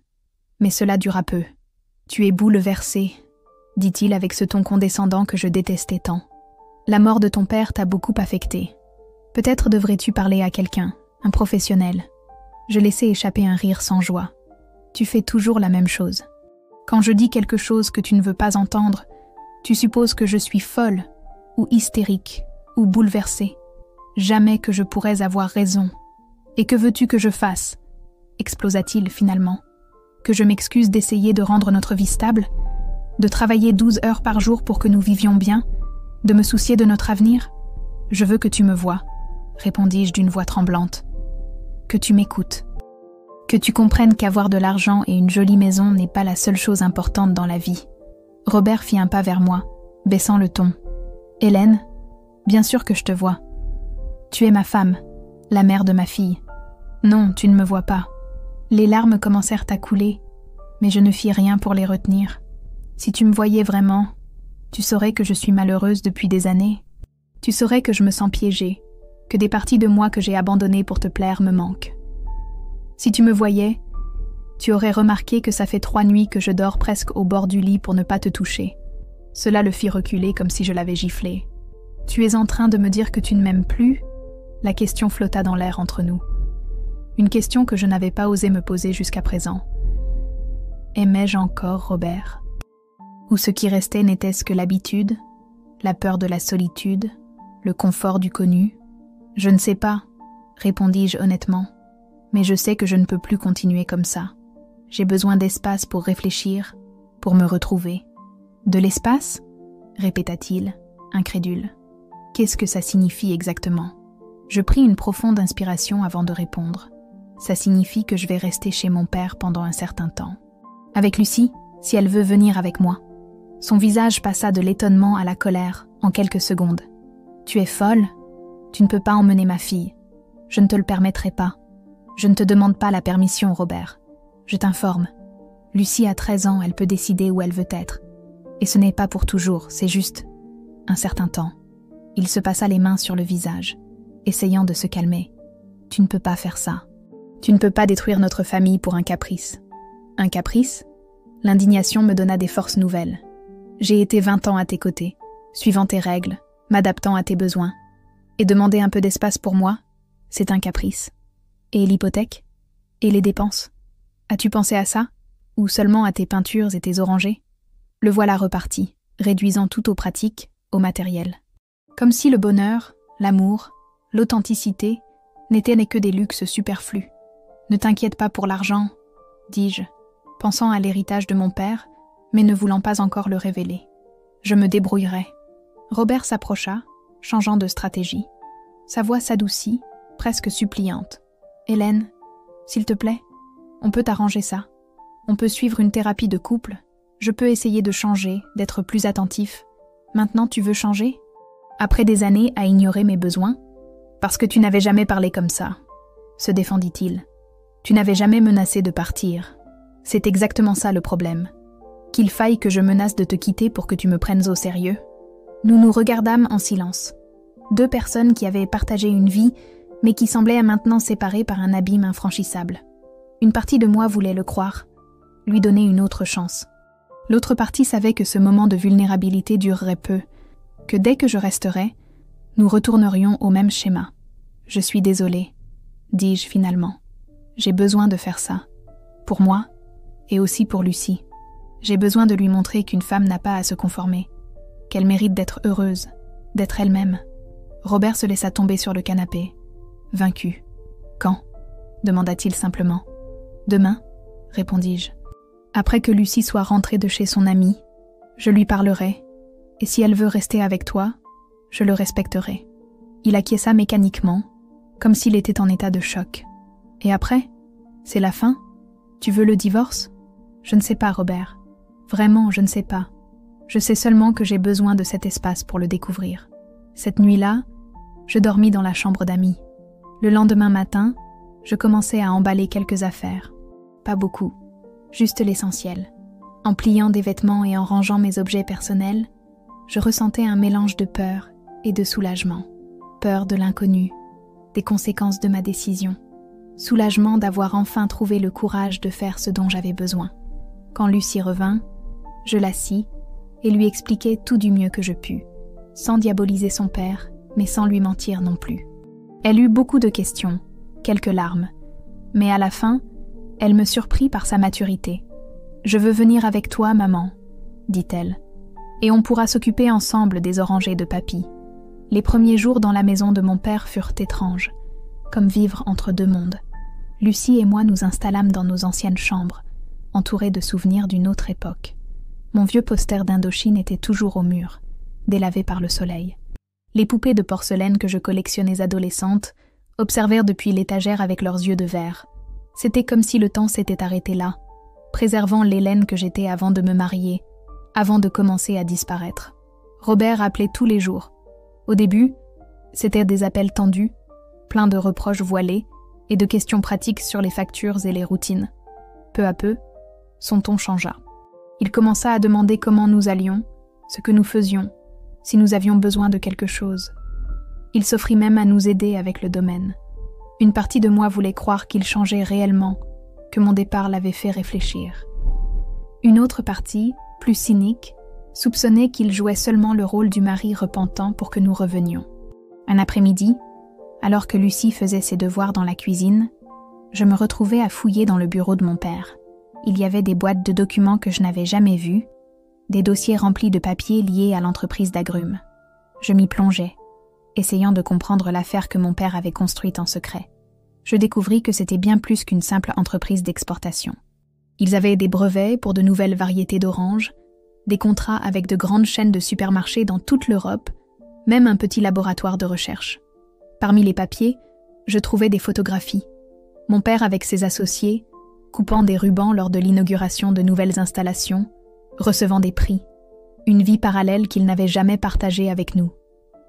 Mais cela dura peu. « Tu es bouleversé », dit-il avec ce ton condescendant que je détestais tant. « La mort de ton père t'a beaucoup affecté. Peut-être devrais-tu parler à quelqu'un, un professionnel. » Je laissai échapper un rire sans joie. « Tu fais toujours la même chose. Quand je dis quelque chose que tu ne veux pas entendre, tu supposes que je suis folle, ou hystérique, ou bouleversée. Jamais que je pourrais avoir raison. Et que veux-tu que je fasse ? Explosa-t-il finalement. Que je m'excuse d'essayer de rendre notre vie stable ? De travailler 12 heures par jour pour que nous vivions bien ? De me soucier de notre avenir ? Je veux que tu me vois, répondis-je d'une voix tremblante. Que tu m'écoutes. Que tu comprennes qu'avoir de l'argent et une jolie maison n'est pas la seule chose importante dans la vie. Robert fit un pas vers moi, baissant le ton. Hélène, bien sûr que je te vois. Tu es ma femme, la mère de ma fille. Non, tu ne me vois pas. Les larmes commencèrent à couler, mais je ne fis rien pour les retenir. Si tu me voyais vraiment, tu saurais que je suis malheureuse depuis des années. Tu saurais que je me sens piégée, que des parties de moi que j'ai abandonnées pour te plaire me manquent. Si tu me voyais, tu aurais remarqué que ça fait 3 nuits que je dors presque au bord du lit pour ne pas te toucher. Cela le fit reculer comme si je l'avais giflé. Tu es en train de me dire que tu ne m'aimes plus ? La question flotta dans l'air entre nous. Une question que je n'avais pas osé me poser jusqu'à présent. Aimais-je encore Robert ? Ou ce qui restait n'était-ce que l'habitude, la peur de la solitude, le confort du connu ? Je ne sais pas, répondis-je honnêtement, mais je sais que je ne peux plus continuer comme ça. J'ai besoin d'espace pour réfléchir, pour me retrouver. De l'espace ? Répéta-t-il, incrédule. Qu'est-ce que ça signifie exactement ? Je pris une profonde inspiration avant de répondre. Ça signifie que je vais rester chez mon père pendant un certain temps. Avec Lucie, si elle veut venir avec moi. Son visage passa de l'étonnement à la colère en quelques secondes. Tu es folle ? Tu ne peux pas emmener ma fille. Je ne te le permettrai pas. Je ne te demande pas la permission, Robert. Je t'informe. Lucie a 13 ans, elle peut décider où elle veut être. Et ce n'est pas pour toujours, c'est juste un certain temps. Il se passa les mains sur le visage, essayant de se calmer. Tu ne peux pas faire ça. Tu ne peux pas détruire notre famille pour un caprice. Un caprice ? L'indignation me donna des forces nouvelles. J'ai été 20 ans à tes côtés, suivant tes règles, m'adaptant à tes besoins. Et demander un peu d'espace pour moi, c'est un caprice. Et l'hypothèque ? Et les dépenses ? As-tu pensé à ça ? Ou seulement à tes peintures et tes orangers ? Le voilà reparti, réduisant tout aux pratiques, au matériel. Comme si le bonheur, l'amour, l'authenticité n'étaient que des luxes superflus. Ne t'inquiète pas pour l'argent, dis-je, pensant à l'héritage de mon père, mais ne voulant pas encore le révéler. Je me débrouillerai. Robert s'approcha, changeant de stratégie. Sa voix s'adoucit, presque suppliante. Hélène, s'il te plaît, on peut arranger ça. On peut suivre une thérapie de couple. Je peux essayer de changer, d'être plus attentif. Maintenant, tu veux changer ? Après des années à ignorer mes besoins ? Parce que tu n'avais jamais parlé comme ça, se défendit-il. Tu n'avais jamais menacé de partir. C'est exactement ça le problème. Qu'il faille que je menace de te quitter pour que tu me prennes au sérieux. Nous nous regardâmes en silence. 2 personnes qui avaient partagé une vie, mais qui semblaient maintenant séparées par un abîme infranchissable. Une partie de moi voulait le croire, lui donner une autre chance. L'autre partie savait que ce moment de vulnérabilité durerait peu, que dès que je resterais, nous retournerions au même schéma. Je suis désolée, dis-je finalement. J'ai besoin de faire ça. Pour moi, Et aussi pour Lucie. J'ai besoin de lui montrer qu'une femme n'a pas à se conformer, qu'elle mérite d'être heureuse, d'être elle-même. Robert se laissa tomber sur le canapé, vaincu. « Quand » demanda-t-il simplement. « Demain » répondis-je. « Après que Lucie soit rentrée de chez son amie, je lui parlerai, et si elle veut rester avec toi, je le respecterai. » Il acquiesça mécaniquement, comme s'il était en état de choc. « Et après ? C'est la fin ? Tu veux le divorce ? » « Je ne sais pas, Robert. Vraiment, je ne sais pas. Je sais seulement que j'ai besoin de cet espace pour le découvrir. » Cette nuit-là, je dormis dans la chambre d'amis. Le lendemain matin, je commençai à emballer quelques affaires. Pas beaucoup, juste l'essentiel. En pliant des vêtements et en rangeant mes objets personnels, je ressentais un mélange de peur et de soulagement. Peur de l'inconnu, des conséquences de ma décision. Soulagement d'avoir enfin trouvé le courage de faire ce dont j'avais besoin. Quand Lucie revint, je l'assis et lui expliquai tout du mieux que je pus, sans diaboliser son père, mais sans lui mentir non plus. Elle eut beaucoup de questions, quelques larmes, mais à la fin, elle me surprit par sa maturité. « Je veux venir avec toi, maman, » dit-elle, « et on pourra s'occuper ensemble des orangers de papy. » Les premiers jours dans la maison de mon père furent étranges, comme vivre entre deux mondes. Lucie et moi nous installâmes dans nos anciennes chambres, entourés de souvenirs d'une autre époque. Mon vieux poster d'Indochine était toujours au mur, délavé par le soleil. Les poupées de porcelaine que je collectionnais adolescente observèrent depuis l'étagère avec leurs yeux de verre. C'était comme si le temps s'était arrêté là, préservant l'Hélène que j'étais avant de me marier, avant de commencer à disparaître. Robert appelait tous les jours. Au début, c'étaient des appels tendus, pleins de reproches voilés et de questions pratiques sur les factures et les routines. Peu à peu, son ton changea. Il commença à demander comment nous allions, ce que nous faisions, si nous avions besoin de quelque chose. Il s'offrit même à nous aider avec le domaine. Une partie de moi voulait croire qu'il changeait réellement, que mon départ l'avait fait réfléchir. Une autre partie, plus cynique, soupçonnait qu'il jouait seulement le rôle du mari repentant pour que nous revenions. Un après-midi, alors que Lucie faisait ses devoirs dans la cuisine, je me retrouvais à fouiller dans le bureau de mon père. Il y avait des boîtes de documents que je n'avais jamais vues, des dossiers remplis de papiers liés à l'entreprise d'agrumes. Je m'y plongeais, essayant de comprendre l'affaire que mon père avait construite en secret. Je découvris que c'était bien plus qu'une simple entreprise d'exportation. Ils avaient des brevets pour de nouvelles variétés d'oranges, des contrats avec de grandes chaînes de supermarchés dans toute l'Europe, même un petit laboratoire de recherche. Parmi les papiers, je trouvais des photographies. Mon père avec ses associés, coupant des rubans lors de l'inauguration de nouvelles installations, recevant des prix, une vie parallèle qu'il n'avait jamais partagée avec nous.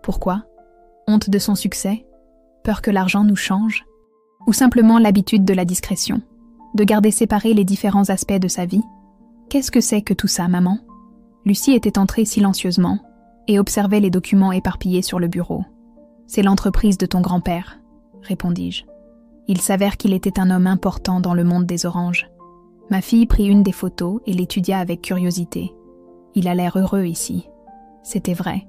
Pourquoi ? Honte de son succès ? Peur que l'argent nous change ? Ou simplement l'habitude de la discrétion, de garder séparés les différents aspects de sa vie ? Qu'est-ce que c'est que tout ça, maman ? Lucie était entrée silencieusement et observait les documents éparpillés sur le bureau. « C'est l'entreprise de ton grand-père », répondis-je. Il s'avère qu'il était un homme important dans le monde des oranges. Ma fille prit une des photos et l'étudia avec curiosité. Il a l'air heureux ici. C'était vrai.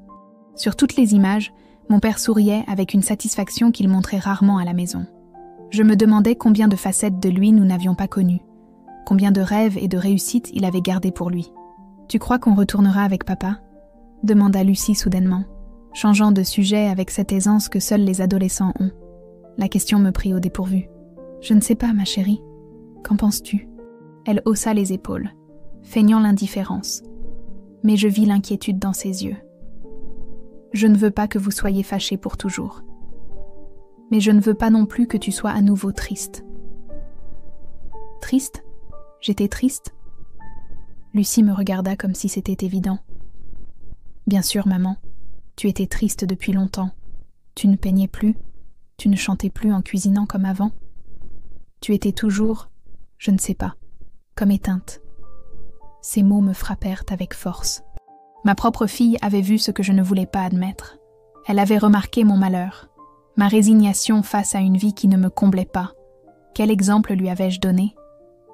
Sur toutes les images, mon père souriait avec une satisfaction qu'il montrait rarement à la maison. Je me demandais combien de facettes de lui nous n'avions pas connues, combien de rêves et de réussites il avait gardés pour lui. « Tu crois qu'on retournera avec papa ?» demanda Lucie soudainement, changeant de sujet avec cette aisance que seuls les adolescents ont. La question me prit au dépourvu. « Je ne sais pas, ma chérie. Qu'en penses-tu » Elle haussa les épaules, feignant l'indifférence. Mais je vis l'inquiétude dans ses yeux. « Je ne veux pas que vous soyez fâchés pour toujours. Mais je ne veux pas non plus que tu sois à nouveau triste. » Triste ? J'étais triste ? Lucie me regarda comme si c'était évident. « Bien sûr, maman, tu étais triste depuis longtemps. Tu ne peignais plus, tu ne chantais plus en cuisinant comme avant. Tu étais toujours, je ne sais pas, comme éteinte. » Ces mots me frappèrent avec force. Ma propre fille avait vu ce que je ne voulais pas admettre. Elle avait remarqué mon malheur, ma résignation face à une vie qui ne me comblait pas. Quel exemple lui avais-je donné ?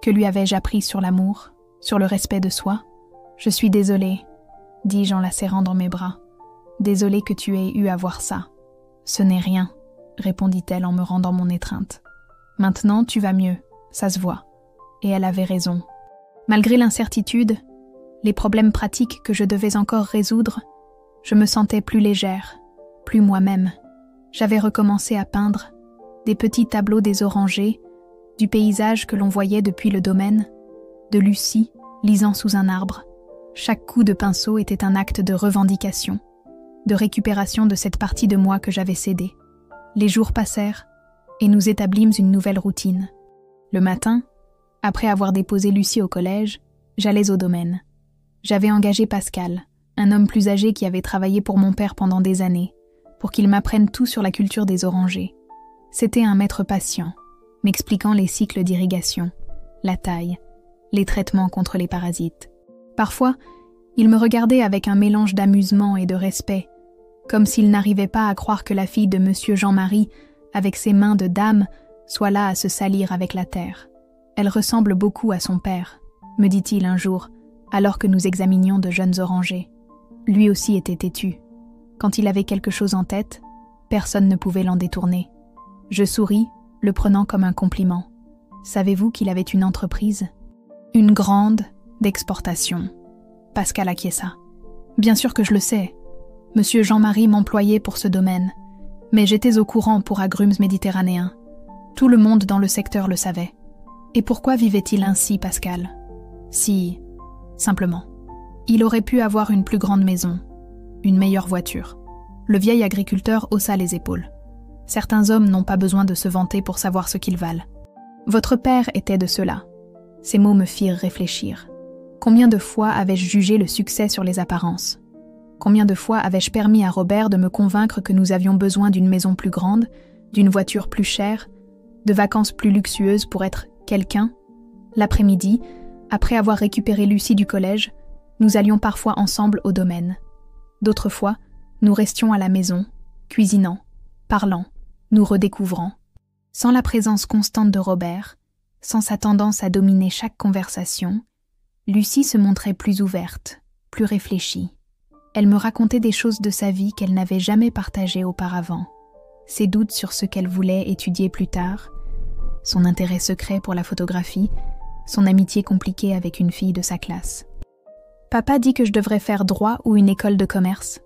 Que lui avais-je appris sur l'amour, sur le respect de soi ? « Je suis désolée, » dis-je en la serrant dans mes bras. « Désolée que tu aies eu à voir ça. »« Ce n'est rien, » répondit-elle en me rendant mon étreinte. « Maintenant, tu vas mieux, ça se voit. » Et elle avait raison. Malgré l'incertitude, les problèmes pratiques que je devais encore résoudre, je me sentais plus légère, plus moi-même. J'avais recommencé à peindre des petits tableaux des orangers, du paysage que l'on voyait depuis le domaine, de Lucie lisant sous un arbre. Chaque coup de pinceau était un acte de revendication, de récupération de cette partie de moi que j'avais cédée. Les jours passèrent et nous établîmes une nouvelle routine. Le matin, après avoir déposé Lucie au collège, j'allais au domaine. J'avais engagé Pascal, un homme plus âgé qui avait travaillé pour mon père pendant des années, pour qu'il m'apprenne tout sur la culture des orangers. C'était un maître patient, m'expliquant les cycles d'irrigation, la taille, les traitements contre les parasites. Parfois, il me regardait avec un mélange d'amusement et de respect, comme s'il n'arrivait pas à croire que la fille de Monsieur Jean-Marie, avec ses mains de dame, soit là à se salir avec la terre. Elle ressemble beaucoup à son père, me dit-il un jour, alors que nous examinions de jeunes orangers. Lui aussi était têtu. Quand il avait quelque chose en tête, personne ne pouvait l'en détourner. Je souris, le prenant comme un compliment. Savez-vous qu'il avait une entreprise? Une grande d'exportation. Pascal acquiesça. Bien sûr que je le sais. Monsieur Jean-Marie m'employait pour ce domaine, mais j'étais au courant pour Agrumes méditerranéens. Tout le monde dans le secteur le savait. Et pourquoi vivait-il ainsi, Pascal? Si, simplement. Il aurait pu avoir une plus grande maison, une meilleure voiture. Le vieil agriculteur haussa les épaules. Certains hommes n'ont pas besoin de se vanter pour savoir ce qu'ils valent. Votre père était de ceux-là. Ces mots me firent réfléchir. Combien de fois avais-je jugé le succès sur les apparences? Combien de fois avais-je permis à Robert de me convaincre que nous avions besoin d'une maison plus grande, d'une voiture plus chère, de vacances plus luxueuses pour être quelqu'un? L'après-midi, après avoir récupéré Lucie du collège, nous allions parfois ensemble au domaine. D'autres fois, nous restions à la maison, cuisinant, parlant, nous redécouvrant. Sans la présence constante de Robert, sans sa tendance à dominer chaque conversation, Lucie se montrait plus ouverte, plus réfléchie. Elle me racontait des choses de sa vie qu'elle n'avait jamais partagées auparavant, ses doutes sur ce qu'elle voulait étudier plus tard, son intérêt secret pour la photographie, son amitié compliquée avec une fille de sa classe. « Papa dit que je devrais faire droit ou une école de commerce »,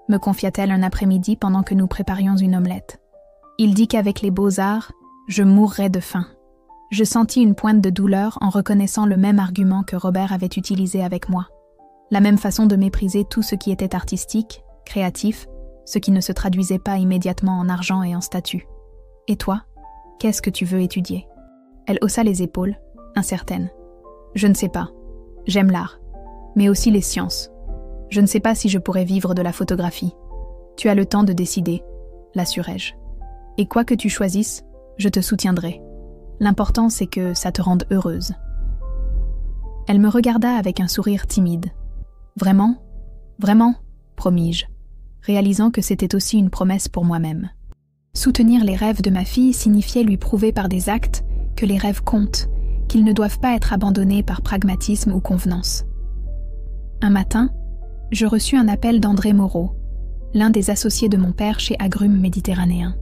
me confia-t-elle un après-midi pendant que nous préparions une omelette. Il dit qu'avec les beaux-arts, je mourrais de faim. Je sentis une pointe de douleur en reconnaissant le même argument que Robert avait utilisé avec moi. La même façon de mépriser tout ce qui était artistique, créatif, ce qui ne se traduisait pas immédiatement en argent et en statut. « Et toi, qu'est-ce que tu veux étudier ?» Elle haussa les épaules, incertaine. « Je ne sais pas. J'aime l'art, mais aussi les sciences. Je ne sais pas si je pourrais vivre de la photographie. Tu as le temps de décider, l'assurai-je. Et quoi que tu choisisses, je te soutiendrai. L'important, c'est que ça te rende heureuse. » Elle me regarda avec un sourire timide. « Vraiment ? Vraiment ?» promis-je, réalisant que c'était aussi une promesse pour moi-même. Soutenir les rêves de ma fille signifiait lui prouver par des actes que les rêves comptent, qu'ils ne doivent pas être abandonnés par pragmatisme ou convenance. Un matin, je reçus un appel d'André Moreau, l'un des associés de mon père chez Agrumes méditerranéens.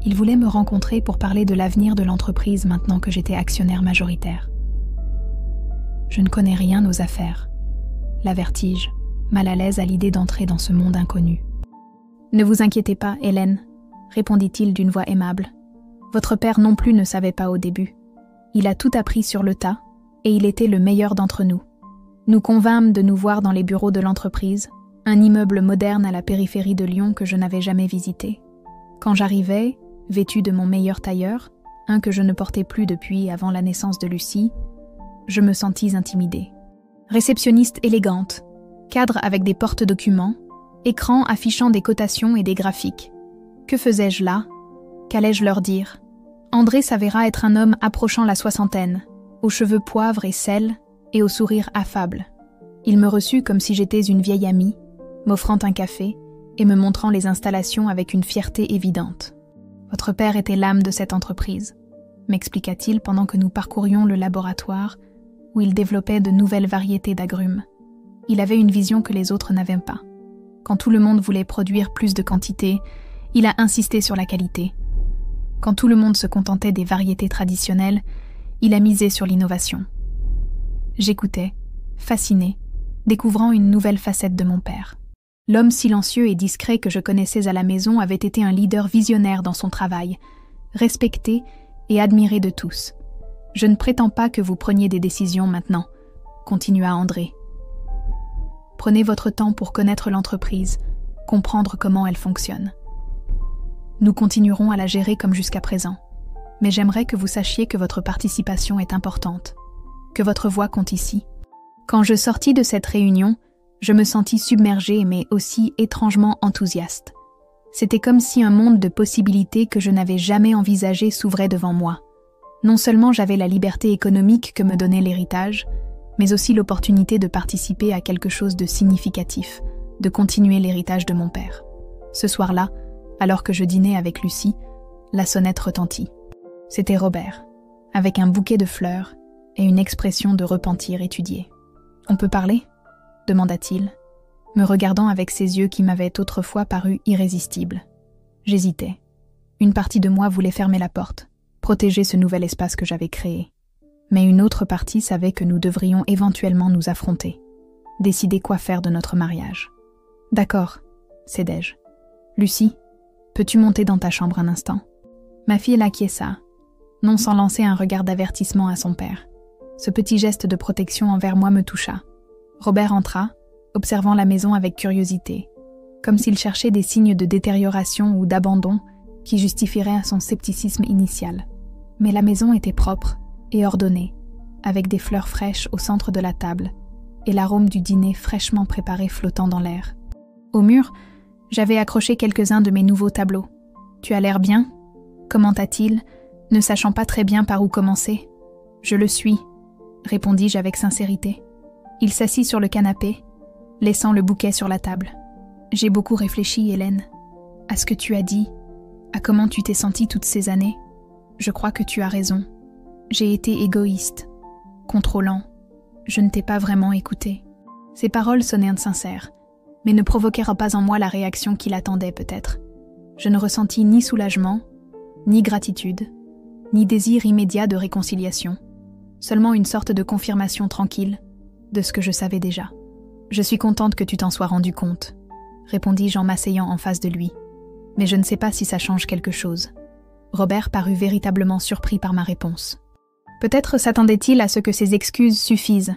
Il voulait me rencontrer pour parler de l'avenir de l'entreprise maintenant que j'étais actionnaire majoritaire. Je ne connais rien aux affaires, l'avertis-je, mal à l'aise à l'idée d'entrer dans ce monde inconnu. « Ne vous inquiétez pas, Hélène, » répondit-il d'une voix aimable. « Votre père non plus ne savait pas au début. Il a tout appris sur le tas, et il était le meilleur d'entre nous. Nous convînmes de nous voir dans les bureaux de l'entreprise, un immeuble moderne à la périphérie de Lyon que je n'avais jamais visité. Quand j'arrivai, vêtu de mon meilleur tailleur, un que je ne portais plus depuis avant la naissance de Lucie, je me sentis intimidée. Réceptionniste élégante, cadre avec des porte-documents, écran affichant des cotations et des graphiques. Que faisais-je là? Qu'allais-je leur dire? André s'avéra être un homme approchant la soixantaine, aux cheveux poivre et sel et au sourire affable. Il me reçut comme si j'étais une vieille amie, m'offrant un café et me montrant les installations avec une fierté évidente. « Votre père était l'âme de cette entreprise », m'expliqua-t-il pendant que nous parcourions le laboratoire où il développait de nouvelles variétés d'agrumes. Il avait une vision que les autres n'avaient pas. Quand tout le monde voulait produire plus de quantité, il a insisté sur la qualité. Quand tout le monde se contentait des variétés traditionnelles, il a misé sur l'innovation. J'écoutais, fascinée, découvrant une nouvelle facette de mon père. L'homme silencieux et discret que je connaissais à la maison avait été un leader visionnaire dans son travail, respecté et admiré de tous. « Je ne prétends pas que vous preniez des décisions maintenant », continua André. « Prenez votre temps pour connaître l'entreprise, comprendre comment elle fonctionne. Nous continuerons à la gérer comme jusqu'à présent, mais j'aimerais que vous sachiez que votre participation est importante, que votre voix compte ici. » Quand je sortis de cette réunion, je me sentis submergée mais aussi étrangement enthousiaste. C'était comme si un monde de possibilités que je n'avais jamais envisagé s'ouvrait devant moi. Non seulement j'avais la liberté économique que me donnait l'héritage, mais aussi l'opportunité de participer à quelque chose de significatif, de continuer l'héritage de mon père. Ce soir-là, alors que je dînais avec Lucie, la sonnette retentit. C'était Robert, avec un bouquet de fleurs et une expression de repentir étudiée. « On peut parler ?» demanda-t-il, me regardant avec ses yeux qui m'avaient autrefois paru irrésistibles. J'hésitais. Une partie de moi voulait fermer la porte, protéger ce nouvel espace que j'avais créé. Mais une autre partie savait que nous devrions éventuellement nous affronter, décider quoi faire de notre mariage. « D'accord, cédai-je. Lucie, peux-tu monter dans ta chambre un instant ?» Ma fille l'acquiesça, non sans lancer un regard d'avertissement à son père. Ce petit geste de protection envers moi me toucha. Robert entra, observant la maison avec curiosité, comme s'il cherchait des signes de détérioration ou d'abandon qui justifieraient son scepticisme initial. Mais la maison était propre et ordonnée, avec des fleurs fraîches au centre de la table et l'arôme du dîner fraîchement préparé flottant dans l'air. Au mur, j'avais accroché quelques-uns de mes nouveaux tableaux. « Tu as l'air bien ?» commenta-t-il, ne sachant pas très bien par où commencer. « Je le suis », répondis-je avec sincérité. Il s'assit sur le canapé, laissant le bouquet sur la table. « J'ai beaucoup réfléchi, Hélène, à ce que tu as dit, à comment tu t'es sentie toutes ces années. Je crois que tu as raison. J'ai été égoïste, contrôlant. Je ne t'ai pas vraiment écouté. » Ces paroles sonnaient sincères, mais ne provoquèrent pas en moi la réaction qu'il attendait peut-être. Je ne ressentis ni soulagement, ni gratitude, ni désir immédiat de réconciliation, seulement une sorte de confirmation tranquille de ce que je savais déjà. « Je suis contente que tu t'en sois rendu compte, » répondis-je en m'asseyant en face de lui. « Mais je ne sais pas si ça change quelque chose. » Robert parut véritablement surpris par ma réponse. Peut-être s'attendait-il à ce que ses excuses suffisent,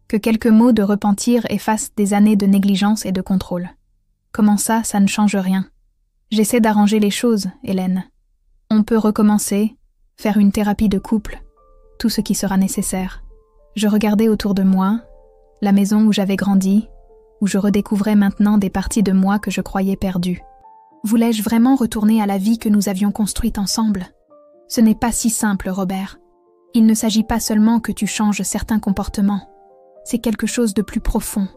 que quelques mots de repentir effacent des années de négligence et de contrôle. Comment ça ne change rien? J'essaie d'arranger les choses, Hélène. On peut recommencer, faire une thérapie de couple, tout ce qui sera nécessaire. Je regardais autour de moi, la maison où j'avais grandi, où je redécouvrais maintenant des parties de moi que je croyais perdues. Voulais-je vraiment retourner à la vie que nous avions construite ensemble? Ce n'est pas si simple, Robert. Il ne s'agit pas seulement que tu changes certains comportements. C'est quelque chose de plus profond.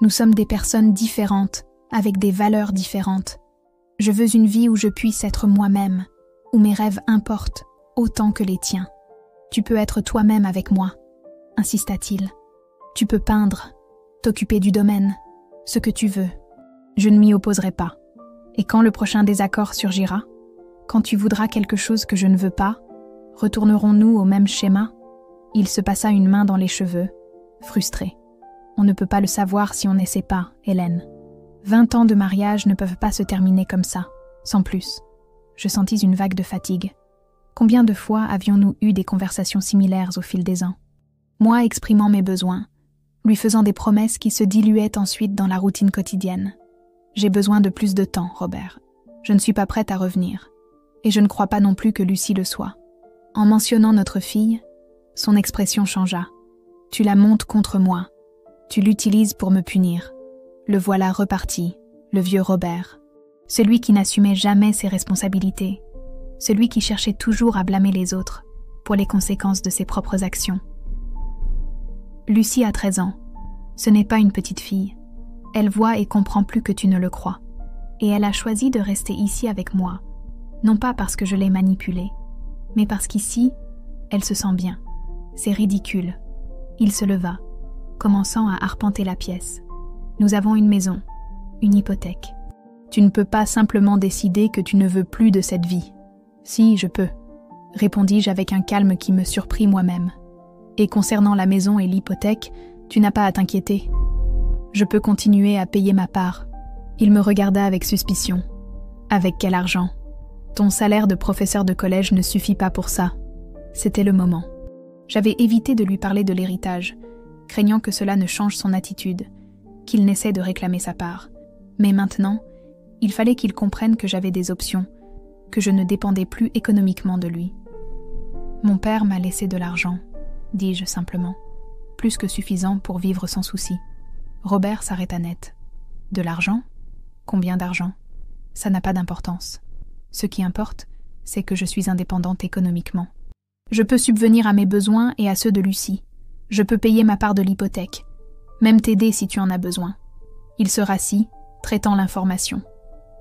Nous sommes des personnes différentes, avec des valeurs différentes. Je veux une vie où je puisse être moi-même, où mes rêves importent autant que les tiens. Tu peux être toi-même avec moi, insista-t-il. Tu peux peindre, t'occuper du domaine, ce que tu veux. Je ne m'y opposerai pas. Et quand le prochain désaccord surgira, quand tu voudras quelque chose que je ne veux pas, retournerons-nous au même schéma? Il se passa une main dans les cheveux, frustré. On ne peut pas le savoir si on n'essaie pas, Hélène. 20 ans de mariage ne peuvent pas se terminer comme ça, sans plus. Je sentis une vague de fatigue. Combien de fois avions-nous eu des conversations similaires au fil des ans? Moi exprimant mes besoins, lui faisant des promesses qui se diluaient ensuite dans la routine quotidienne. J'ai besoin de plus de temps, Robert. Je ne suis pas prête à revenir. Et je ne crois pas non plus que Lucie le soit. En mentionnant notre fille, son expression changea. Tu la montes contre moi. Tu l'utilises pour me punir. Le voilà reparti, le vieux Robert. Celui qui n'assumait jamais ses responsabilités. Celui qui cherchait toujours à blâmer les autres pour les conséquences de ses propres actions. Lucie a 13 ans. Ce n'est pas une petite fille. Elle voit et comprend plus que tu ne le crois. Et elle a choisi de rester ici avec moi, non pas parce que je l'ai manipulée, mais parce qu'ici, elle se sent bien. C'est ridicule. Il se leva, commençant à arpenter la pièce. Nous avons une maison, une hypothèque. Tu ne peux pas simplement décider que tu ne veux plus de cette vie. Si, je peux, répondis-je avec un calme qui me surprit moi-même. Et concernant la maison et l'hypothèque, tu n'as pas à t'inquiéter. Je peux continuer à payer ma part. » Il me regarda avec suspicion. « Avec quel argent ? Ton salaire de professeur de collège ne suffit pas pour ça. » C'était le moment. J'avais évité de lui parler de l'héritage, craignant que cela ne change son attitude, qu'il n'essaie de réclamer sa part. Mais maintenant, il fallait qu'il comprenne que j'avais des options, que je ne dépendais plus économiquement de lui. « Mon père m'a laissé de l'argent, » dis-je simplement, plus que suffisant pour vivre sans souci. Robert s'arrêta net. « De l'argent ? Combien d'argent ? Ça n'a pas d'importance. Ce qui importe, c'est que je suis indépendante économiquement. Je peux subvenir à mes besoins et à ceux de Lucie. Je peux payer ma part de l'hypothèque, même t'aider si tu en as besoin. » Il se rassit, traitant l'information.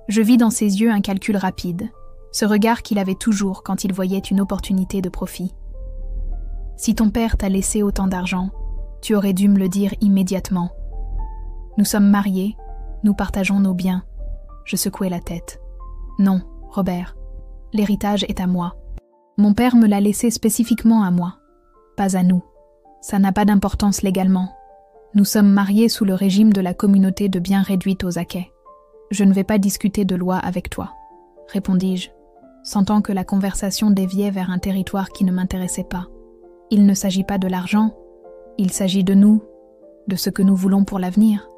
Je vis dans ses yeux un calcul rapide, ce regard qu'il avait toujours quand il voyait une opportunité de profit. « Si ton père t'a laissé autant d'argent, tu aurais dû me le dire immédiatement. Nous sommes mariés, nous partageons nos biens. » Je secouai la tête. « Non, Robert, l'héritage est à moi. Mon père me l'a laissé spécifiquement à moi, pas à nous. Ça n'a pas d'importance légalement. Nous sommes mariés sous le régime de la communauté de biens réduite aux acquêts. Je ne vais pas discuter de loi avec toi, » répondis-je, sentant que la conversation déviait vers un territoire qui ne m'intéressait pas. Il ne s'agit pas de l'argent, il s'agit de nous, de ce que nous voulons pour l'avenir.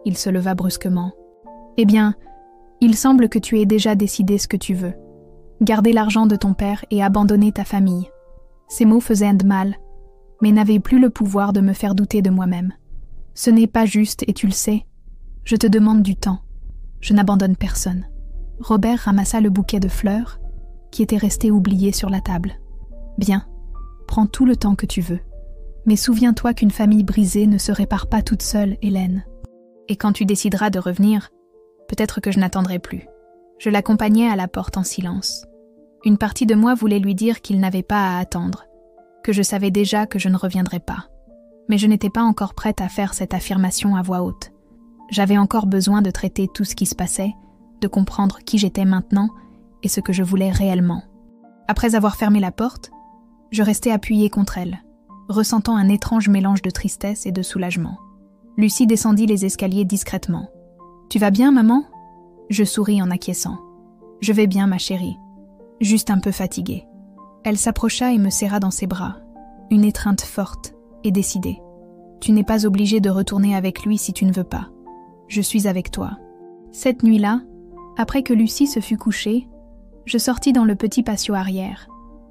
Il se leva brusquement. « Eh bien, il semble que tu aies déjà décidé ce que tu veux. Garder l'argent de ton père et abandonner ta famille. » Ces mots faisaient de mal, mais n'avaient plus le pouvoir de me faire douter de moi-même. « Ce n'est pas juste et tu le sais. Je te demande du temps. Je n'abandonne personne. » Robert ramassa le bouquet de fleurs qui était resté oublié sur la table. « Bien, prends tout le temps que tu veux. Mais souviens-toi qu'une famille brisée ne se répare pas toute seule, Hélène. Et quand tu décideras de revenir, peut-être que je n'attendrai plus. » Je l'accompagnai à la porte en silence. Une partie de moi voulait lui dire qu'il n'avait pas à attendre, que je savais déjà que je ne reviendrais pas. Mais je n'étais pas encore prête à faire cette affirmation à voix haute. J'avais encore besoin de traiter tout ce qui se passait, de comprendre qui j'étais maintenant et ce que je voulais réellement. Après avoir fermé la porte, je restais appuyée contre elle, ressentant un étrange mélange de tristesse et de soulagement. Lucie descendit les escaliers discrètement. « Tu vas bien, maman ?» Je souris en acquiesçant. « Je vais bien, ma chérie. Juste un peu fatiguée. » Elle s'approcha et me serra dans ses bras, une étreinte forte et décidée. « Tu n'es pas obligée de retourner avec lui si tu ne veux pas. Je suis avec toi. » Cette nuit-là, après que Lucie se fut couchée, je sortis dans le petit patio arrière,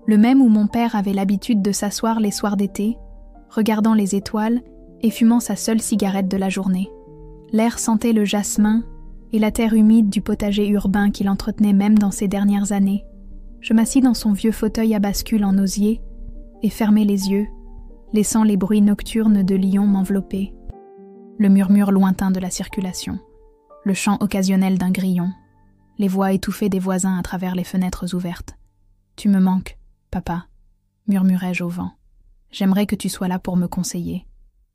le même où mon père avait l'habitude de s'asseoir les soirs d'été, regardant les étoiles et fumant sa seule cigarette de la journée. L'air sentait le jasmin et la terre humide du potager urbain qu'il entretenait même dans ces dernières années. Je m'assis dans son vieux fauteuil à bascule en osier et fermai les yeux, laissant les bruits nocturnes de Lyon m'envelopper. Le murmure lointain de la circulation, le chant occasionnel d'un grillon, les voix étouffées des voisins à travers les fenêtres ouvertes. « Tu me manques, papa », murmurai-je au vent. « J'aimerais que tu sois là pour me conseiller. »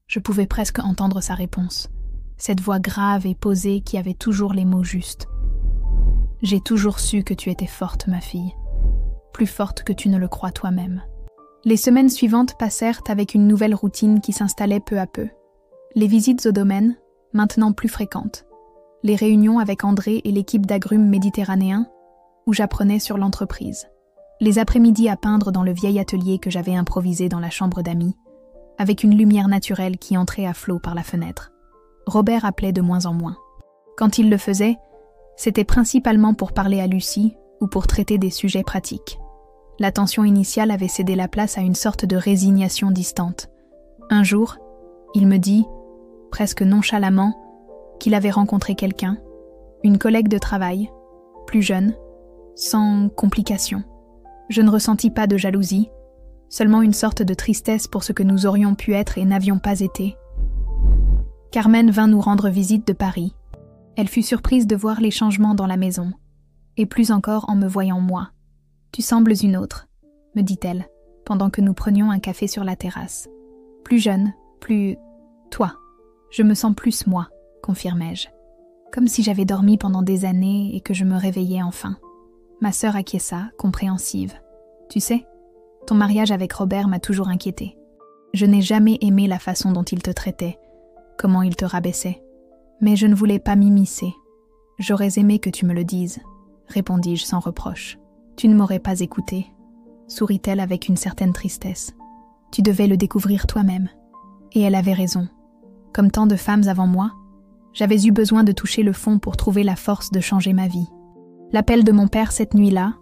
Je pouvais presque entendre sa réponse, cette voix grave et posée qui avait toujours les mots justes. « J'ai toujours su que tu étais forte, ma fille. Plus forte que tu ne le crois toi-même. » Les semaines suivantes passèrent avec une nouvelle routine qui s'installait peu à peu. Les visites au domaine, maintenant plus fréquentes. Les réunions avec André et l'équipe d'agrumes méditerranéens, où j'apprenais sur l'entreprise. Les après-midi à peindre dans le vieil atelier que j'avais improvisé dans la chambre d'amis, avec une lumière naturelle qui entrait à flot par la fenêtre. Robert appelait de moins en moins. Quand il le faisait, c'était principalement pour parler à Lucie ou pour traiter des sujets pratiques. L'attention initiale avait cédé la place à une sorte de résignation distante. Un jour, il me dit, presque nonchalamment, qu'il avait rencontré quelqu'un, une collègue de travail, plus jeune, sans complications. Je ne ressentis pas de jalousie, seulement une sorte de tristesse pour ce que nous aurions pu être et n'avions pas été. Carmen vint nous rendre visite de Paris. Elle fut surprise de voir les changements dans la maison, et plus encore en me voyant moi. « Tu sembles une autre », me dit-elle, pendant que nous prenions un café sur la terrasse. « Plus jeune, plus... toi. Je me sens plus moi », confirmai-je. Comme si j'avais dormi pendant des années et que je me réveillais enfin. Ma sœur acquiesça, compréhensive. « Tu sais, ton mariage avec Robert m'a toujours inquiétée. Je n'ai jamais aimé la façon dont il te traitait, comment il te rabaissait. Mais je ne voulais pas m'immiscer. J'aurais aimé que tu me le dises, répondis-je sans reproche. Tu ne m'aurais pas écouté, sourit-elle avec une certaine tristesse. Tu devais le découvrir toi-même. Et elle avait raison. Comme tant de femmes avant moi, j'avais eu besoin de toucher le fond pour trouver la force de changer ma vie. L'appel de mon père cette nuit-là,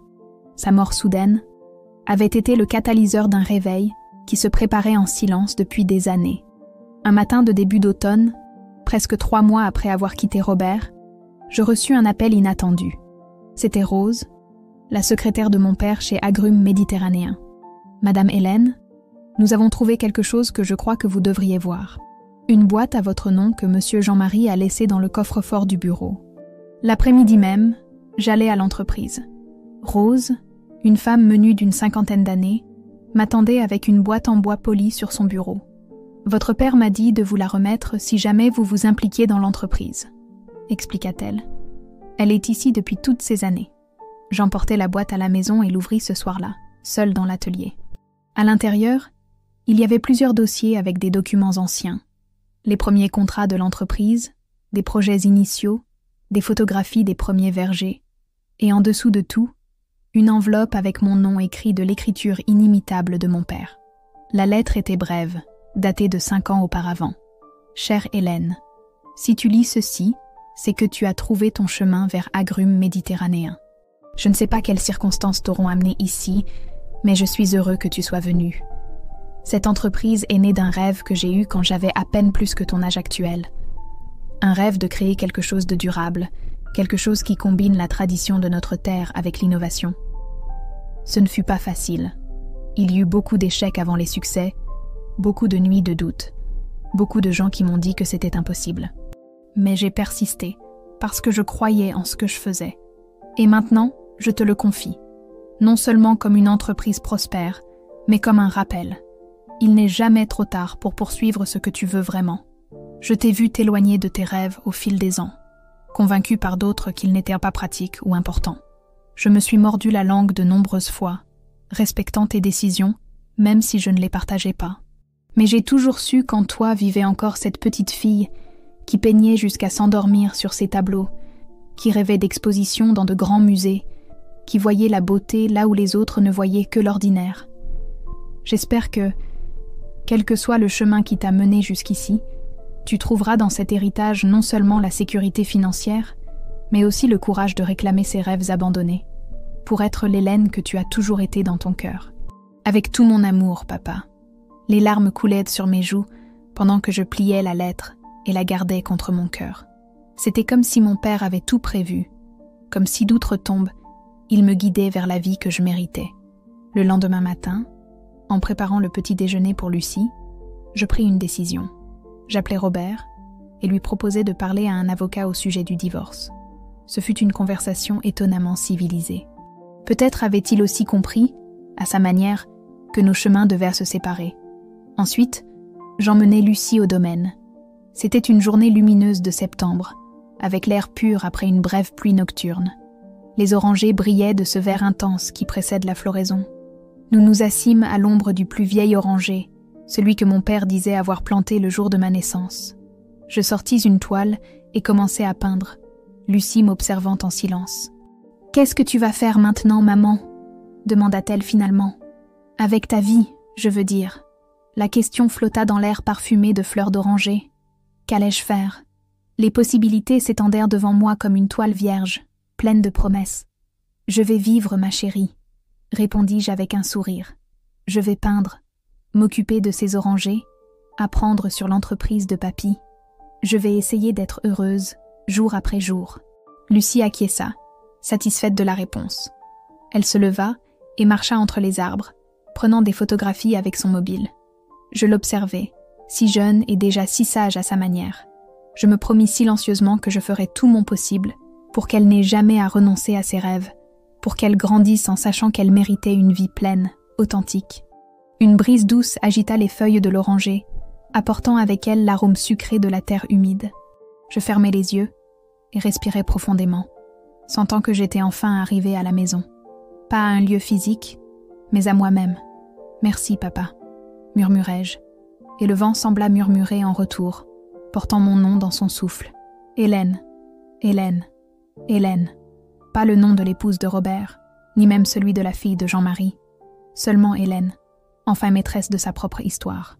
sa mort soudaine, avait été le catalyseur d'un réveil qui se préparait en silence depuis des années. Un matin de début d'automne, presque 3 mois après avoir quitté Robert, je reçus un appel inattendu. C'était Rose, la secrétaire de mon père chez Agrumes Méditerranéen. « Madame Hélène, nous avons trouvé quelque chose que je crois que vous devriez voir. Une boîte à votre nom que monsieur Jean-Marie a laissée dans le coffre-fort du bureau. » L'après-midi même, j'allais à l'entreprise. Rose, une femme menue d'une 50aine d'années, m'attendait avec une boîte en bois poli sur son bureau. « Votre père m'a dit de vous la remettre si jamais vous vous impliquiez dans l'entreprise, » expliqua-t-elle. « Elle est ici depuis toutes ces années. » J'emportai la boîte à la maison et l'ouvris ce soir-là, seule dans l'atelier. À l'intérieur, il y avait plusieurs dossiers avec des documents anciens. Les premiers contrats de l'entreprise, des projets initiaux, des photographies des premiers vergers, et en dessous de tout, une enveloppe avec mon nom écrit de l'écriture inimitable de mon père. La lettre était brève, datée de 5 ans auparavant. « Chère Hélène, si tu lis ceci, c'est que tu as trouvé ton chemin vers Agrumes Méditerranéen. Je ne sais pas quelles circonstances t'auront amené ici, mais je suis heureux que tu sois venu. Cette entreprise est née d'un rêve que j'ai eu quand j'avais à peine plus que ton âge actuel. Un rêve de créer quelque chose de durable, quelque chose qui combine la tradition de notre terre avec l'innovation. Ce ne fut pas facile. Il y eut beaucoup d'échecs avant les succès, beaucoup de nuits de doute, beaucoup de gens qui m'ont dit que c'était impossible. Mais j'ai persisté, parce que je croyais en ce que je faisais. Et maintenant, je te le confie, non seulement comme une entreprise prospère, mais comme un rappel. Il n'est jamais trop tard pour poursuivre ce que tu veux vraiment. Je t'ai vu t'éloigner de tes rêves au fil des ans, convaincu par d'autres qu'ils n'étaient pas pratiques ou importants. Je me suis mordu la langue de nombreuses fois, respectant tes décisions, même si je ne les partageais pas. Mais j'ai toujours su qu'en toi vivait encore cette petite fille qui peignait jusqu'à s'endormir sur ses tableaux, qui rêvait d'expositions dans de grands musées, qui voyait la beauté là où les autres ne voyaient que l'ordinaire. J'espère que, quel que soit le chemin qui t'a mené jusqu'ici, tu trouveras dans cet héritage non seulement la sécurité financière, mais aussi le courage de réclamer ses rêves abandonnés, pour être l'Hélène que tu as toujours été dans ton cœur. Avec tout mon amour, papa. Les larmes coulaient sur mes joues pendant que je pliais la lettre et la gardais contre mon cœur. C'était comme si mon père avait tout prévu, comme si d'outre-tombe, il me guidait vers la vie que je méritais. Le lendemain matin, en préparant le petit déjeuner pour Lucie, je pris une décision. J'appelai Robert et lui proposai de parler à un avocat au sujet du divorce. Ce fut une conversation étonnamment civilisée. Peut-être avait-il aussi compris, à sa manière, que nos chemins devaient se séparer. Ensuite, j'emmenai Lucie au domaine. C'était une journée lumineuse de septembre, avec l'air pur après une brève pluie nocturne. Les orangers brillaient de ce vert intense qui précède la floraison. Nous nous assîmes à l'ombre du plus vieil oranger, celui que mon père disait avoir planté le jour de ma naissance. Je sortis une toile et commençai à peindre, Lucie m'observant en silence. « Qu'est-ce que tu vas faire maintenant, maman ?» demanda-t-elle finalement. « Avec ta vie, je veux dire. » La question flotta dans l'air parfumé de fleurs d'oranger. Qu'allais-je faire ? Les possibilités s'étendèrent devant moi comme une toile vierge, pleine de promesses. « Je vais vivre, ma chérie, » répondis-je avec un sourire. « Je vais peindre, m'occuper de ces orangers, apprendre sur l'entreprise de papy. Je vais essayer d'être heureuse, jour après jour. » Lucie acquiesça, satisfaite de la réponse. Elle se leva et marcha entre les arbres, prenant des photographies avec son mobile. Je l'observai, si jeune et déjà si sage à sa manière. Je me promis silencieusement que je ferais tout mon possible pour qu'elle n'ait jamais à renoncer à ses rêves, pour qu'elle grandisse en sachant qu'elle méritait une vie pleine, authentique. Une brise douce agita les feuilles de l'oranger, apportant avec elle l'arôme sucré de la terre humide. Je fermai les yeux et respirai profondément, sentant que j'étais enfin arrivée à la maison. Pas à un lieu physique, mais à moi-même. « Merci, papa », murmurai-je, et le vent sembla murmurer en retour, portant mon nom dans son souffle. Hélène, Hélène, Hélène. Pas le nom de l'épouse de Robert, ni même celui de la fille de Jean-Marie. Seulement Hélène, enfin maîtresse de sa propre histoire.